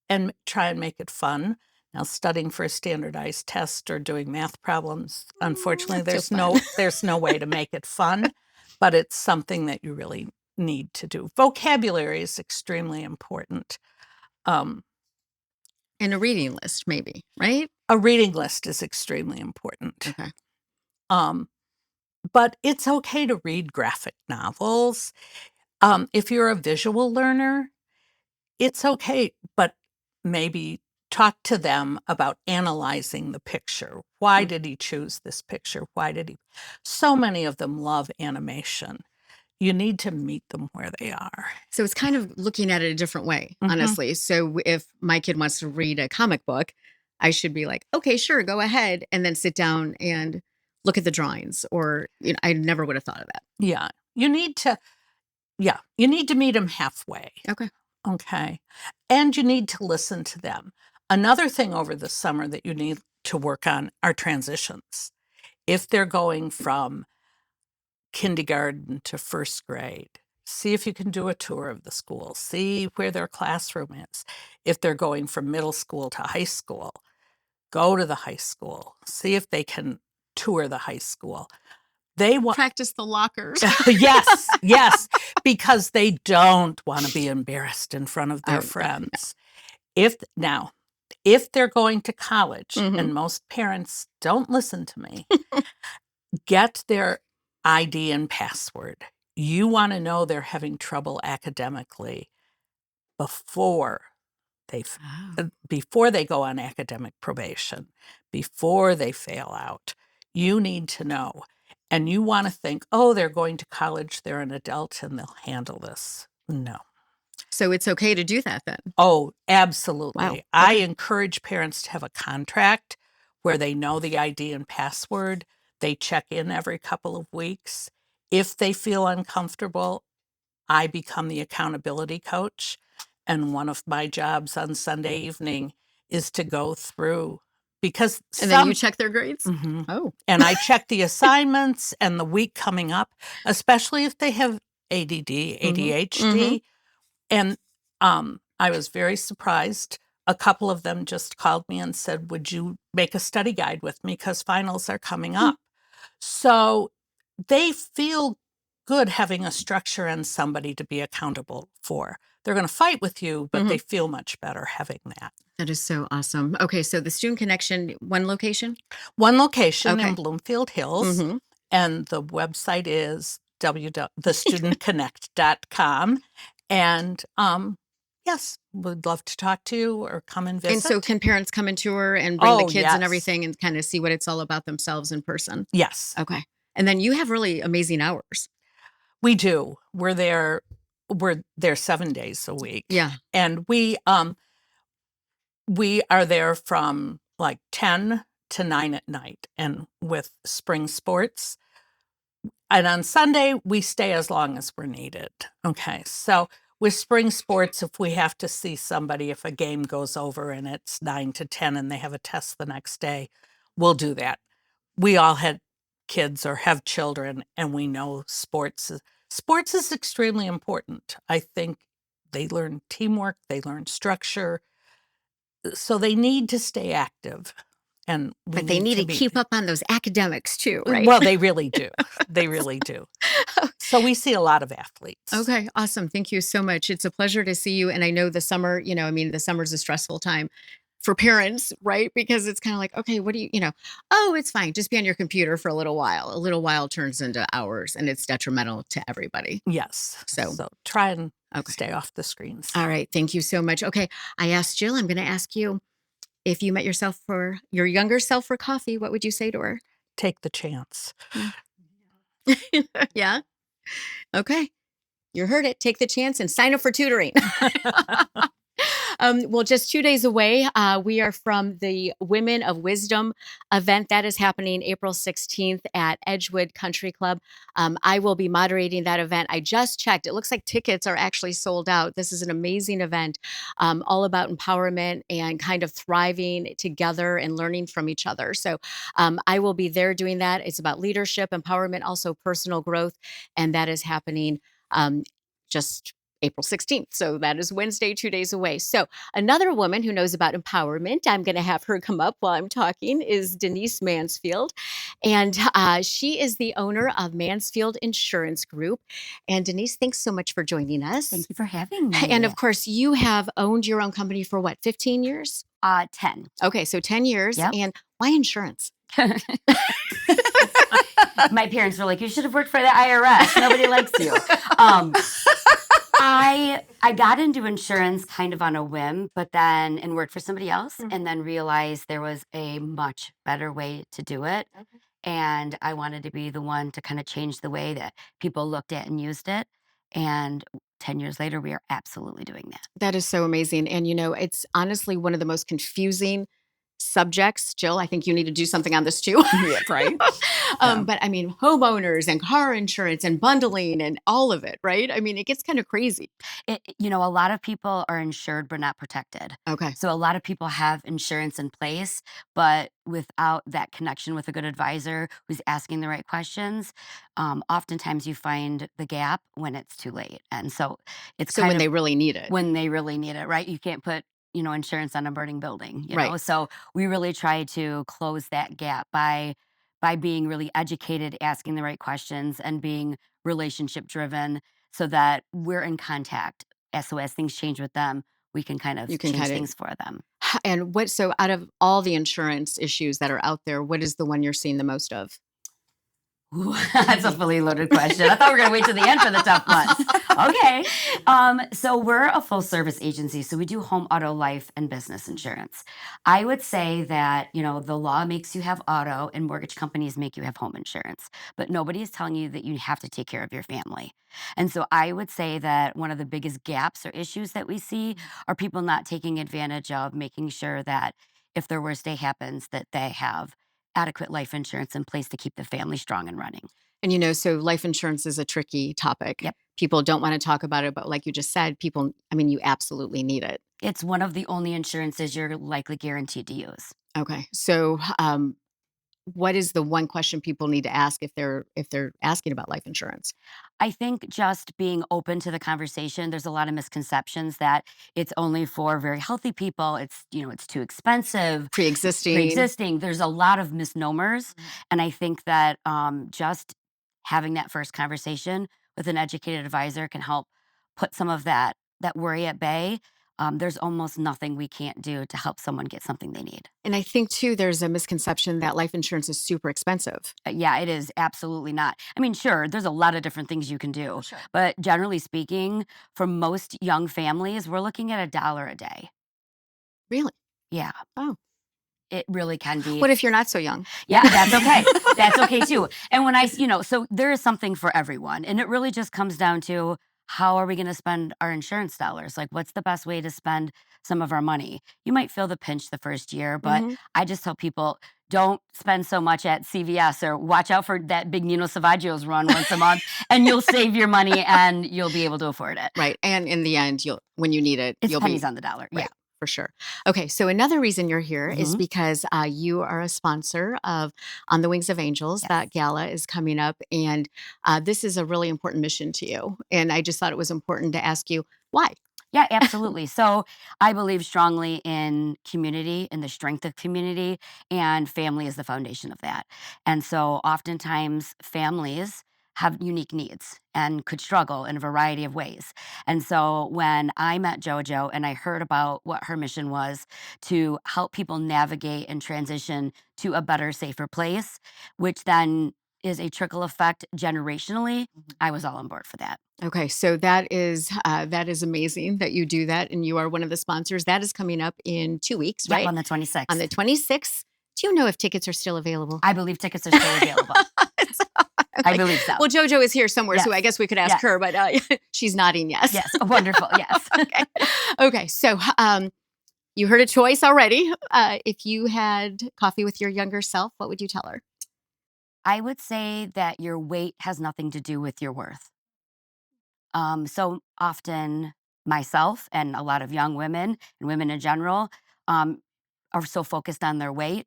Speaker 4: and try and make it fun. Now, studying for a standardized test or doing math problems, unfortunately,
Speaker 1: Not so
Speaker 4: there's no way to make it fun, but it's something that you really need to do. Vocabulary is extremely important. Um,
Speaker 1: And a reading list, maybe, right?
Speaker 4: a reading list is extremely important.
Speaker 1: Okay.
Speaker 4: Um, but it's okay to read graphic novels. If you're a visual learner, it's okay, but maybe talk to them about analyzing the picture. Why did he choose this picture? Why did he? So many of them love animation. You need to meet them where they are.
Speaker 1: So it's kind of looking at it a different way,
Speaker 4: Mhm.
Speaker 1: honestly. So if my kid wants to read a comic book, I should be like, okay, sure, go ahead, and then sit down and look at the drawings. Or I never would have thought of that.
Speaker 4: Yeah, you need to. Yeah, you need to meet them halfway.
Speaker 1: Okay.
Speaker 4: Okay. And you need to listen to them. Another thing over the summer that you need to work on are transitions. If they're going from kindergarten to first grade, See if you can do a tour of the school. See where their classroom is. If they're going from middle school to high school, go to the high school. See if they can tour the high school. They want
Speaker 1: Practice the lockers.
Speaker 4: yes, because they don't want to be embarrassed in front of their friends. If they're going to college, and most parents don't listen to me, get their ID and password. You want to know they're having trouble academically before before they go on academic probation, before they fail out. You need to know. And you want to think, oh, they're going to college, they're an adult, and they'll handle this. No.
Speaker 1: So it's okay to do that then?
Speaker 4: Oh, absolutely.
Speaker 1: Wow.
Speaker 4: I encourage parents to have a contract where they know the ID and password. They check in every couple of weeks. If they feel uncomfortable, I become the accountability coach. And one of my jobs on Sunday evening is to go through, because
Speaker 1: And then you check their grades?
Speaker 4: Mhm.
Speaker 1: Oh.
Speaker 4: And I check the assignments and the week coming up, especially if they have ADD, ADHD. And I was very surprised. A couple of them just called me and said, would you make a study guide with me? Because finals are coming up. So they feel good having a structure and somebody to be accountable for. They're going to fight with you, but they feel much better having that.
Speaker 1: That is so awesome. Okay, so the Student Connection, one location?
Speaker 4: One location
Speaker 1: Okay.
Speaker 4: in Bloomfield Hills, and the website is thestudentconnect.com. And yes, would love to talk to you or come and visit.
Speaker 1: And so can parents come and tour and bring the
Speaker 4: Oh,
Speaker 1: kids and
Speaker 4: yes.
Speaker 1: everything and kind of see what it's all about themselves in person?
Speaker 4: Yes,
Speaker 1: Okay. And then you have really amazing hours.
Speaker 4: we do. We're there 7 days a week.
Speaker 1: Yeah.
Speaker 4: And we are there from like 10 to 9 at night, and with spring sports. And on Sunday, we stay as long as we're needed. Okay. So with spring sports, if we have to see somebody, if a game goes over and it's 9 to 10 and they have a test the next day, we'll do that. We all had kids or have children, and we know sports is extremely important. I think they learn teamwork, they learn structure. So they need to stay active. And
Speaker 1: But they need to keep up on those academics too, right?
Speaker 4: Well, they really do. They really do. So we see a lot of athletes.
Speaker 1: Okay, awesome. Thank you so much. It's a pleasure to see you. And I know the summer, the summer's a stressful time for parents, right? Because it's kind of like, okay, what do oh, it's fine. Just be on your computer for a little while. A little while turns into hours, and it's detrimental to everybody.
Speaker 4: Yes.
Speaker 1: So
Speaker 4: try and stay off the screens.
Speaker 1: All right. Thank you so much. Okay. I asked Jill, I'm going to ask you, if you met your younger self for coffee, what would you say to her?
Speaker 4: Take the chance.
Speaker 1: Yeah. Okay. You heard it. Take the chance and sign up for tutoring. Well, just 2 days away, we are from the Women of Wisdom event that is happening April 16th at Edgewood Country Club. I will be moderating that event. I just checked. It looks like tickets are actually sold out. This is an amazing event, all about empowerment and kind of thriving together and learning from each other. So I will be there doing that. It's about leadership, empowerment, also personal growth. And that is happening just April 16th. So that is Wednesday, 2 days away. So another woman who knows about empowerment, I'm going to have her come up while I'm talking, is Denise Mansfield. And she is the owner of Mansfield Insurance Group. And Denise, thanks so much for joining us.
Speaker 5: Thank you for having me.
Speaker 1: And of course, you have owned your own company for what, 15 years?
Speaker 5: 10.
Speaker 1: Okay, so 10 years.
Speaker 5: Yep.
Speaker 1: And why insurance?
Speaker 5: My parents were like, you should have worked for the IRS. Nobody likes you. I got into insurance kind of on a whim, and worked for somebody else, and then realized there was a much better way to do it. Okay. And I wanted to be the one to kind of change the way that people looked at and used it. And 10 years later, we are absolutely doing that.
Speaker 1: That is so amazing. And it's honestly one of the most confusing subjects. Jill, I think you need to do something on this too.
Speaker 2: Yeah, right. Yeah.
Speaker 1: But I mean, homeowners and car insurance and bundling and all of it, right? I mean, it gets kind of crazy.
Speaker 5: A lot of people are insured but not protected.
Speaker 1: Okay.
Speaker 5: So a lot of people have insurance in place, but without that connection with a good advisor who's asking the right questions, oftentimes you find the gap when it's too late. And so it's
Speaker 1: So when they really need it.
Speaker 5: when they really need it, right? You can't put insurance on a burning building,
Speaker 1: Right.
Speaker 5: So we really try to close that gap by being really educated, asking the right questions, and being relationship driven, so that we're in contact. So as things change with them, we can kind of
Speaker 1: You can
Speaker 5: change
Speaker 1: kind of-
Speaker 5: things for them.
Speaker 1: And so out of all the insurance issues that are out there, what is the one you're seeing the most of?
Speaker 5: Ooh, that's a fully loaded question. I thought we were going to wait to the end for the tough ones. Okay. So we're a full service agency. So we do home, auto, life, and business insurance. I would say that, the law makes you have auto and mortgage companies make you have home insurance, but nobody is telling you that you have to take care of your family. And so I would say that one of the biggest gaps or issues that we see are people not taking advantage of making sure that if their worst day happens, that they have adequate life insurance in place to keep the family strong and running.
Speaker 1: And so life insurance is a tricky topic.
Speaker 5: Yep.
Speaker 1: People don't want to talk about it, but like you just said, you absolutely need it.
Speaker 5: It's one of the only insurances you're likely guaranteed to use.
Speaker 1: Okay. So what is the one question people need to ask if they're asking about life insurance?
Speaker 5: I think just being open to the conversation. There's a lot of misconceptions that it's only for very healthy people. It's too expensive.
Speaker 1: Pre-existing.
Speaker 5: There's a lot of misnomers, and I think that just having that first conversation with an educated advisor can help put some of that worry at bay. There's almost nothing we can't do to help someone get something they need.
Speaker 1: And I think too, there's a misconception that life insurance is super expensive.
Speaker 5: Yeah, it is absolutely not. I mean, sure, there's a lot of different things you can do, but generally speaking, for most young families, we're looking at $1 a day.
Speaker 1: Really?
Speaker 5: Yeah.
Speaker 1: Oh.
Speaker 5: It really can be.
Speaker 1: What if you're not so young?
Speaker 5: Yeah, that's okay. That's okay too. And when so there is something for everyone. And it really just comes down to, how are we going to spend our insurance dollars? Like, what's the best way to spend some of our money? You might feel the pinch the first year, but I just tell people, don't spend so much at CVS, or watch out for that big Nino Savaggio's run once a month, and you'll save your money and you'll be able to afford it.
Speaker 1: Right. And in the end, when you need it,
Speaker 5: It's pennies on the dollar.
Speaker 1: Right.
Speaker 5: Yeah.
Speaker 1: For sure. Okay, so another reason you're here is because you are a sponsor of On the Wings of Angels.
Speaker 5: Yes.
Speaker 1: That gala is coming up, and this is a really important mission to you. And I just thought it was important to ask you why.
Speaker 5: Yeah, absolutely. So I believe strongly in community, in the strength of community, and family is the foundation of that. And so oftentimes families have unique needs and could struggle in a variety of ways. And so when I met JoJo and I heard about what her mission was to help people navigate and transition to a better, safer place, which then is a trickle effect generationally, I was all on board for that.
Speaker 1: Okay, so that is amazing that you do that, and you are one of the sponsors. That is coming up in 2 weeks,
Speaker 5: Yeah,
Speaker 1: right?
Speaker 5: on the 26th.
Speaker 1: On the 26th. Do you know if tickets are still available?
Speaker 5: I believe tickets are still available. I believe so.
Speaker 1: Well, JoJo is here somewhere, so
Speaker 5: Yes.
Speaker 1: I guess we could ask
Speaker 5: Yes.
Speaker 1: her, but she's nodding yes.
Speaker 5: Yes, wonderful. Yes.
Speaker 1: Okay, so you heard a choice already. If you had coffee with your younger self, what would you tell her?
Speaker 5: I would say that your weight has nothing to do with your worth. So often myself and a lot of young women and women in general are so focused on their weight,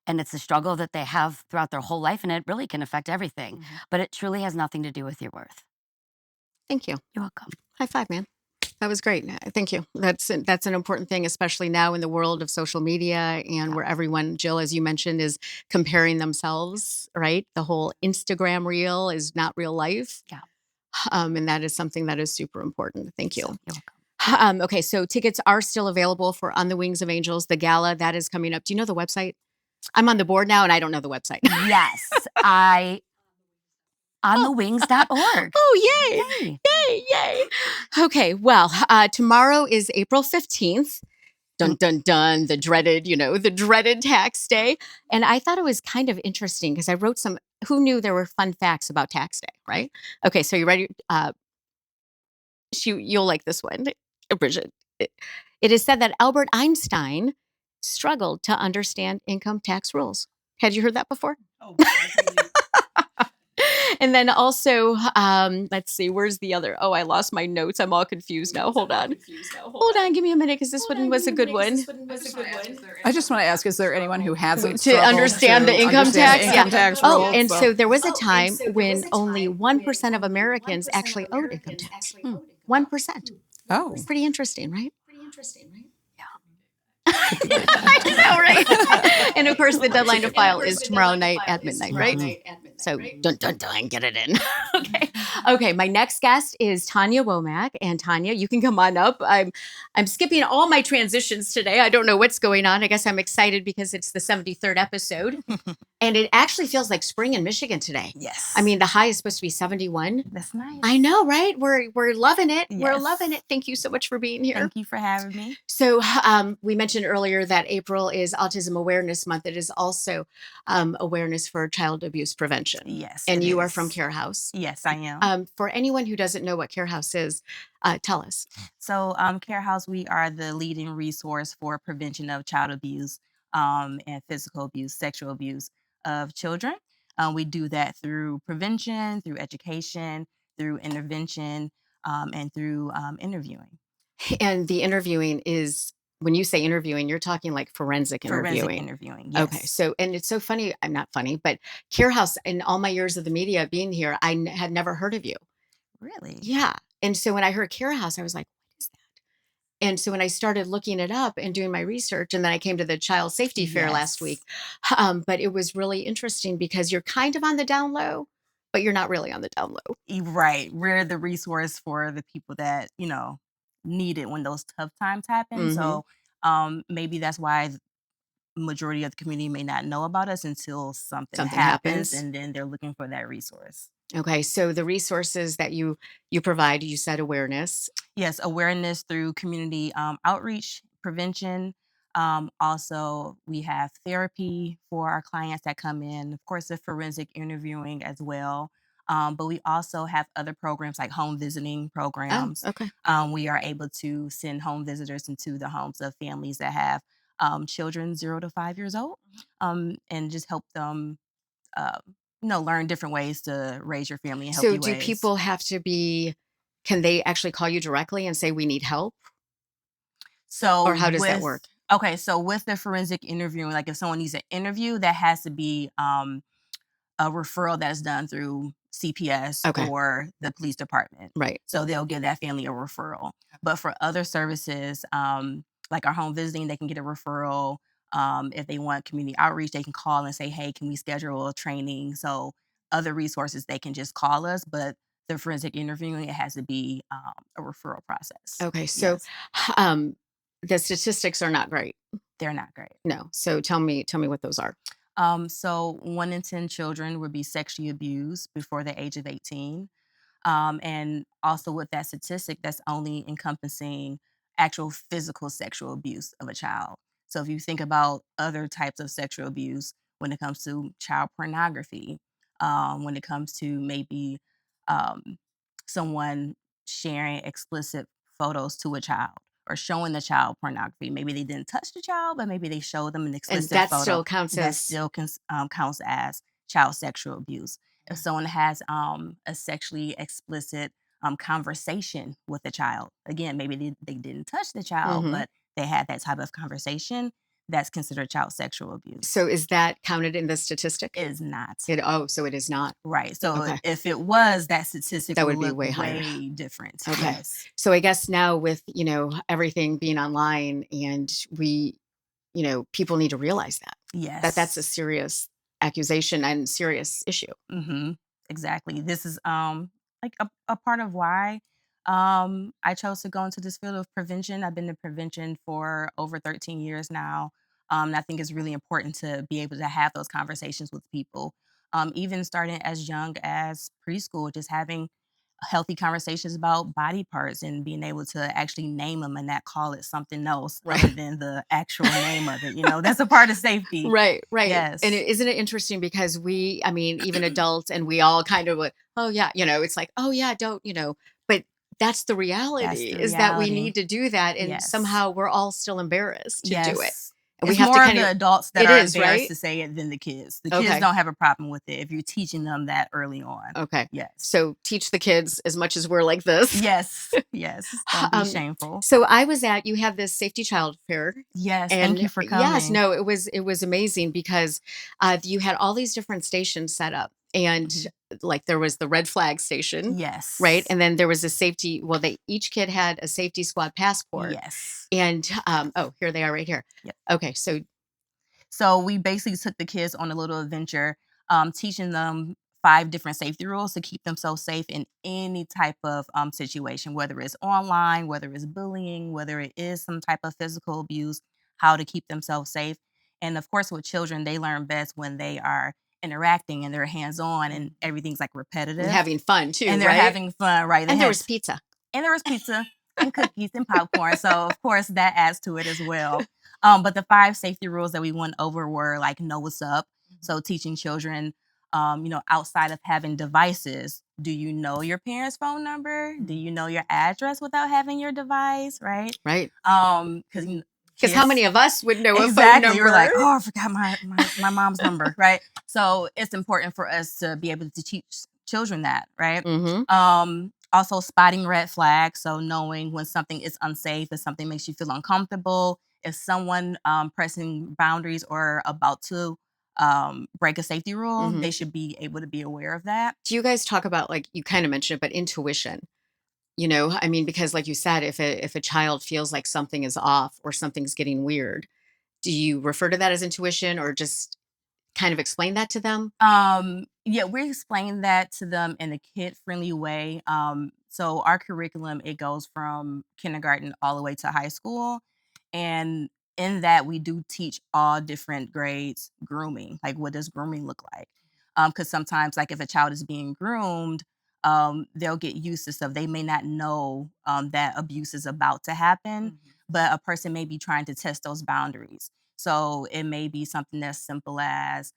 Speaker 5: and it's a struggle that they have throughout their whole life, and it really can affect everything. But it truly has nothing to do with your worth.
Speaker 1: Thank you.
Speaker 5: You're welcome.
Speaker 1: High five, man. That was great. Thank you. That's an important thing, especially now in the world of social media and where everyone, Jill, as you mentioned, is comparing themselves, right? The whole Instagram reel is not real life.
Speaker 5: Yeah.
Speaker 1: And that is something that is super important. Thank you.
Speaker 5: You're welcome.
Speaker 1: Okay, so tickets are still available for On the Wings of Angels, the gala that is coming up. Do you know the website? I'm on the board now and I don't know the website.
Speaker 5: Yes, onthewings.org.
Speaker 1: Oh, yay. Yay. Okay, well, tomorrow is April 15th. Dun, dun, dun, the dreaded tax day. And I thought it was kind of interesting because I wrote who knew there were fun facts about tax day, right? Okay, so you ready? You'll like this one, Brigid. It is said that Albert Einstein struggled to understand income tax rules. Had you heard that before?
Speaker 6: Oh,
Speaker 1: And then also, let's see, where's the other? Oh, I lost my notes. I'm all confused now. Hold on. Hold on. Give me a minute because this one was a good one.
Speaker 2: I just want to ask, is there anyone who hasn't
Speaker 1: To
Speaker 2: struggled
Speaker 1: understand
Speaker 2: to
Speaker 1: the income
Speaker 2: understand
Speaker 1: tax?
Speaker 2: the income tax
Speaker 1: Oh,
Speaker 2: rules?
Speaker 1: and so there was a time when only 1% of Americans actually owed income tax. 1%.
Speaker 2: Oh,
Speaker 1: It's pretty interesting, right? I know, right? And of course, the deadline to file is tomorrow night at midnight, right? So dun dun dun, get it in. Okay. Okay. My next guest is Tonya Womack, and Tonya, you can come on up. I'm skipping all my transitions today. I don't know what's going on. I guess I'm excited because it's the 73rd episode, and it actually feels like spring in Michigan today.
Speaker 6: yes.
Speaker 1: I mean, the high is supposed to be 71.
Speaker 6: that's nice.
Speaker 1: I know, right? We're loving it. We're
Speaker 6: Yes.
Speaker 1: loving it. Thank you so much for being here.
Speaker 6: Thank you for having me.
Speaker 1: So we mentioned earlier that April is Autism Awareness Month. It is also awareness for child abuse prevention.
Speaker 6: Yes.
Speaker 1: And
Speaker 6: it
Speaker 1: you are
Speaker 6: is.
Speaker 1: from CAREhouse.
Speaker 6: Yes, I am.
Speaker 1: For anyone who doesn't know what CAREhouse is, tell us.
Speaker 6: So, CAREhouse, we are the leading resource for prevention of child abuse and physical abuse, sexual abuse of children. We do that through prevention, through education, through intervention, and through interviewing.
Speaker 1: And the interviewing is, when you say interviewing, you're talking like forensic
Speaker 6: Forensic
Speaker 1: interviewing.
Speaker 6: interviewing, yes.
Speaker 1: Okay. So, and it's so funny. I'm not funny, but CAREhouse, in all my years of the media being here, I had never heard of you.
Speaker 6: Really?
Speaker 1: Yeah. And so when I heard CAREhouse, I was like, what is that? And so when I started looking it up and doing my research, and then I came to the Child Safety Fair last week, but it was really interesting because you're kind of on the down low, but you're not really on the down low.
Speaker 6: Right. We're the resource for the people that, need it when those tough times happen. So maybe that's why the majority of the community may not know about us until something happens, and then they're looking for that resource.
Speaker 1: Okay. So the resources that you provide, you said awareness.
Speaker 6: Yes, awareness through community outreach, prevention. Also, we have therapy for our clients that come in, of course, the forensic interviewing as well. But we also have other programs like home visiting programs.
Speaker 1: Oh, okay.
Speaker 6: We are able to send home visitors into the homes of families that have children 0 to 5 years old, and just help them, learn different ways to raise your family in healthy
Speaker 1: So do
Speaker 6: ways.
Speaker 1: people have to can they actually call you directly and say, we need help?
Speaker 6: So
Speaker 1: Or how does that work?
Speaker 6: Okay, so with the forensic interviewing, like if someone needs an interview, that has to be a referral that is done through CPS
Speaker 1: Okay.
Speaker 6: or the police department.
Speaker 1: Right.
Speaker 6: So they'll give that family a referral. But for other services, like our home visiting, they can get a referral. If they want community outreach, they can call and say, hey, can we schedule a training? So other resources, they can just call us. But the forensic interviewing, it has to be a referral process.
Speaker 1: Okay. So
Speaker 6: Yes.
Speaker 1: the statistics are not great.
Speaker 6: They're not great.
Speaker 1: No. So tell me what those are.
Speaker 6: So 1 in 10 children would be sexually abused before the age of 18. And also with that statistic, that's only encompassing actual physical sexual abuse of a child. So if you think about other types of sexual abuse, when it comes to child pornography, when it comes to maybe um, someone sharing explicit photos to a child or showing the child pornography, maybe they didn't touch the child, but maybe they showed them an
Speaker 1: And
Speaker 6: explicit
Speaker 1: that
Speaker 6: photo.
Speaker 1: still counts
Speaker 6: That
Speaker 1: as
Speaker 6: still counts as child sexual abuse. If someone has a sexually explicit conversation with a child, again, maybe they didn't touch the child,
Speaker 1: Mhm.
Speaker 6: but they had that type of conversation, that's considered child sexual abuse.
Speaker 1: So is that counted in the statistic?
Speaker 6: It is not.
Speaker 1: So it is not.
Speaker 6: Right. So
Speaker 1: Okay.
Speaker 6: if it was, that statistic
Speaker 1: That
Speaker 6: would
Speaker 1: would be
Speaker 6: look
Speaker 1: way higher.
Speaker 6: way different.
Speaker 1: Okay.
Speaker 6: Yes.
Speaker 1: So I guess now with, everything being online, and we, people need to realize that
Speaker 6: Yes.
Speaker 1: that's a serious accusation and serious issue.
Speaker 6: Mm-hmm. Exactly. This is like a part of why I chose to go into this field of prevention. I've been in prevention for over 13 years now. And I think it's really important to be able to have those conversations with people, even starting as young as preschool, just having healthy conversations about body parts and being able to actually name them and not call it something else other
Speaker 1: Right.
Speaker 6: than the actual name of it. That's a part of safety.
Speaker 1: Right.
Speaker 6: Yes.
Speaker 1: And isn't it interesting because even adults, and we all kind of, oh yeah, it's like, oh yeah, don't, but that's the reality,
Speaker 6: That's the
Speaker 1: is that we
Speaker 6: reality.
Speaker 1: need to do that. And
Speaker 6: Yes.
Speaker 1: somehow we're all still embarrassed to do it.
Speaker 6: Yes.
Speaker 1: And
Speaker 6: It's
Speaker 1: we have to
Speaker 6: more of
Speaker 1: kind
Speaker 6: the
Speaker 1: of,
Speaker 6: adults that
Speaker 1: it
Speaker 6: are
Speaker 1: is,
Speaker 6: embarrassed
Speaker 1: right?
Speaker 6: to say it than the kids. The
Speaker 1: Okay.
Speaker 6: kids don't have a problem with it if you're teaching them that early on.
Speaker 1: Okay.
Speaker 6: Yes.
Speaker 1: So teach the kids as much as we're like this.
Speaker 6: Yes. Yes. Don't be shameful.
Speaker 1: So I was at, you have this safety child fair.
Speaker 6: Yes.
Speaker 1: And
Speaker 6: Thank you for coming.
Speaker 1: yes, no, it was amazing because you had all these different stations set up, and like there was the red flag station,
Speaker 6: Yes.
Speaker 1: right? And then there was a safety. Well, they each kid had a safety squad passport.
Speaker 6: Yes.
Speaker 1: And oh, here they are, right here.
Speaker 6: Yep.
Speaker 1: Okay,
Speaker 6: So we basically took the kids on a little adventure, teaching them 5 different safety rules to keep themselves safe in any type of situation, whether it's online, whether it's bullying, whether it is some type of physical abuse, how to keep themselves safe. And of course, with children, they learn best when they are interacting and they're hands-on and everything's like repetitive.
Speaker 1: and having fun too,
Speaker 6: and they're
Speaker 1: right?
Speaker 6: having fun, right?
Speaker 1: And there was pizza.
Speaker 6: And there was pizza and cookies and popcorn. So of course that adds to it as well. But the 5 safety rules that we went over were like know what's up. So teaching children, outside of having devices, do you know your parents' phone number? Do you know your address without having your device? Right.
Speaker 1: Right.
Speaker 6: Because
Speaker 1: how many of us would know a phone
Speaker 6: exactly
Speaker 1: number?
Speaker 6: you're like, oh, I forgot my mom's number, right? So it's important for us to be able to teach children that, right? Also spotting red flags, so knowing when something is unsafe, if something makes you feel uncomfortable, if someone pressing boundaries or about to break a safety rule, they should be able to be aware of that.
Speaker 1: Do you guys talk about, like, you kind of mentioned it, but intuition? I mean, because like you said, if a child feels like something is off or something's getting weird, do you refer to that as intuition or just kind of explain that to them?
Speaker 6: Yeah, we explain that to them in a kid-friendly way. So our curriculum, it goes from kindergarten all the way to high school. And in that, we do teach all different grades grooming. Like, what does grooming look like? Because sometimes, like, if a child is being groomed, they'll get used to stuff. They may not know that abuse is about to happen, but a person may be trying to test those boundaries. So it may be something as simple as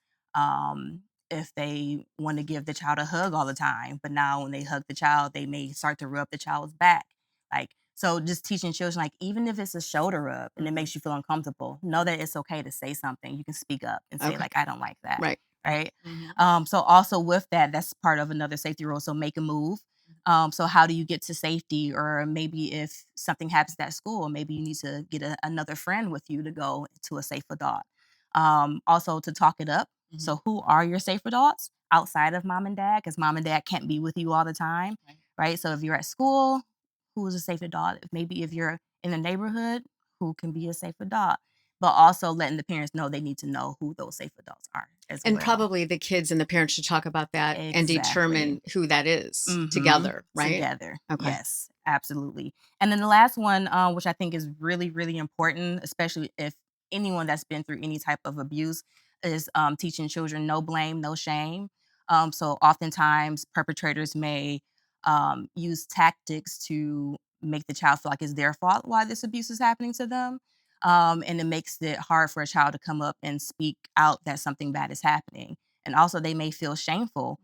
Speaker 6: if they want to give the child a hug all the time, but now when they hug the child, they may start to rub the child's back. Like, so just teaching children, like, even if it's a shoulder rub and it makes you feel uncomfortable, know that it's okay to say something. You can speak up and say, like, I don't like that.
Speaker 1: Right.
Speaker 6: Right. So also with that, that's part of another safety rule. So make a move. So how do you get to safety? Or maybe if something happens at school, maybe you need to get another friend with you to go to a safe adult. Also to talk it up. So who are your safe adults outside of mom and dad? Because mom and dad can't be with you all the time. Right. So if you're at school, who is a safe adult? Maybe if you're in the neighborhood, who can be a safe adult? But also letting the parents know they need to know who those safe adults are as well.
Speaker 1: And probably the kids and the parents should talk about that and determine who that is together, right?
Speaker 6: Together.
Speaker 1: Okay.
Speaker 6: Yes, absolutely. And then the last one, which I think is really, really important, especially if anyone that's been through any type of abuse, is teaching children no blame, no shame. So oftentimes perpetrators may use tactics to make the child feel like it's their fault why this abuse is happening to them. And it makes it hard for a child to come up and speak out that something bad is happening. And also they may feel shameful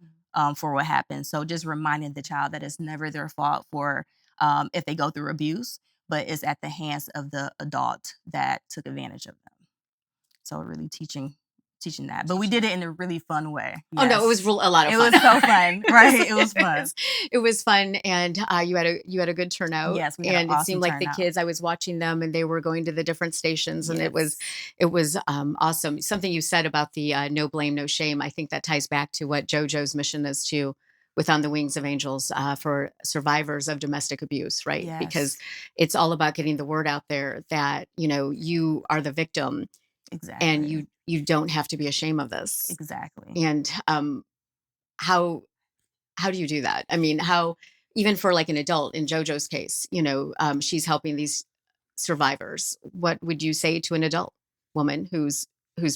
Speaker 6: for what happened. So just reminding the child that it's never their fault for if they go through abuse, but it's at the hands of the adult that took advantage of them. So really teaching that. But we did it in a really fun way.
Speaker 1: Oh, no, it was a lot of fun.
Speaker 6: It was so fun, right? It was fun.
Speaker 1: It was fun, and you had a good turnout.
Speaker 6: Yes, we had
Speaker 1: and
Speaker 6: an
Speaker 1: it seemed
Speaker 6: awesome
Speaker 1: like the
Speaker 6: turnout.
Speaker 1: kids. I was watching them, and they were going to the different stations, and it was awesome. Something you said about the no blame, no shame. I think that ties back to what JoJo's mission is too, with On the Wings of Angels for survivors of domestic abuse, right?
Speaker 6: Yes.
Speaker 1: Because it's all about getting the word out there that you are the victim.
Speaker 6: Exactly.
Speaker 1: And you don't have to be ashamed of this.
Speaker 6: Exactly.
Speaker 1: And how do you do that? I mean, how, even for like an adult in JoJo's case, she's helping these survivors. What would you say to an adult woman who's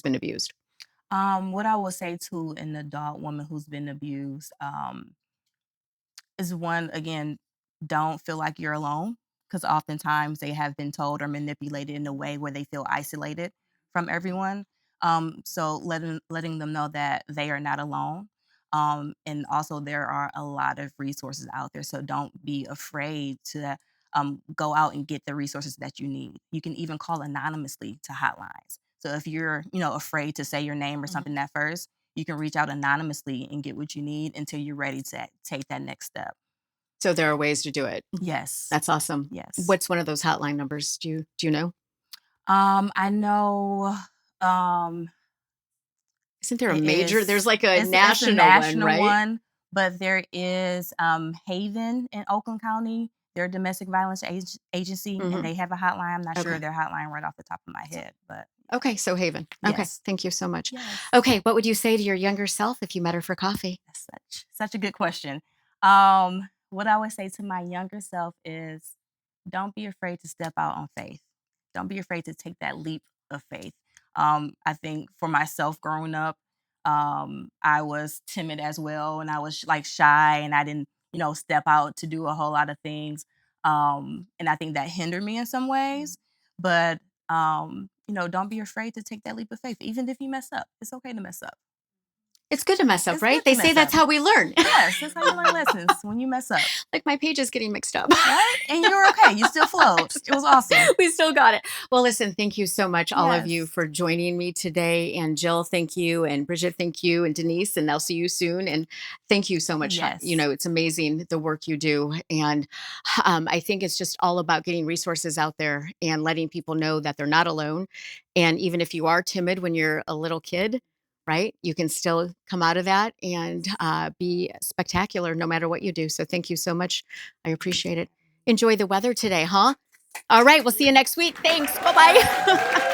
Speaker 1: been abused?
Speaker 6: What I would say to an adult woman who's been abused is one, again, don't feel like you're alone, because oftentimes they have been told or manipulated in a way where they feel isolated from everyone. So letting them know that they are not alone. And also there are a lot of resources out there. So don't be afraid to go out and get the resources that you need. You can even call anonymously to hotlines. So if you're, afraid to say your name or something at first, you can reach out anonymously and get what you need until you're ready to take that next step.
Speaker 1: So there are ways to do it.
Speaker 6: Yes.
Speaker 1: That's awesome.
Speaker 6: Yes.
Speaker 1: What's one of those hotline numbers? Do you know?
Speaker 6: I know.
Speaker 1: Isn't there a major? There's like a
Speaker 6: It's a
Speaker 1: national
Speaker 6: national
Speaker 1: one, right?
Speaker 6: one, but there is Haven in Oakland County. They're a domestic violence agency, and they have a hotline. I'm not sure
Speaker 1: Okay.
Speaker 6: their hotline right off the top of my head, but
Speaker 1: Okay, so Haven. Okay,
Speaker 6: Yes.
Speaker 1: thank you so much.
Speaker 6: yes.
Speaker 1: Okay, what would you say to your younger self if you met her for coffee?
Speaker 6: That's such a good question. What I would say to my younger self is, don't be afraid to step out on faith. Don't be afraid to take that leap of faith. I think for myself growing up, I was timid as well, and I was like shy, and I didn't, step out to do a whole lot of things. And I think that hindered me in some ways. But don't be afraid to take that leap of faith, even if you mess up. It's okay to mess up.
Speaker 1: It's good to mess up,
Speaker 6: It's
Speaker 1: right?
Speaker 6: good
Speaker 1: They
Speaker 6: to
Speaker 1: say
Speaker 6: mess
Speaker 1: that's
Speaker 6: up.
Speaker 1: how we learn.
Speaker 6: Yes, that's how you learn lessons, when you mess up,
Speaker 1: Like my page is getting mixed up.
Speaker 6: right? And you were okay. You still flowed. It was awesome.
Speaker 1: We still got it. Well, listen, thank you so much, all of you,
Speaker 6: Yes.
Speaker 1: for joining me today. And Jill, thank you. And Brigid, thank you. And Denise, and I'll see you soon. And thank you so much.
Speaker 6: Yes.
Speaker 1: It's amazing the work you do. And I think it's just all about getting resources out there and letting people know that they're not alone. And even if you are timid when you're a little kid, right, you can still come out of that and be spectacular no matter what you do. So thank you so much. I appreciate it. Enjoy the weather today, huh? All right, we'll see you next week. Thanks. Bye-bye.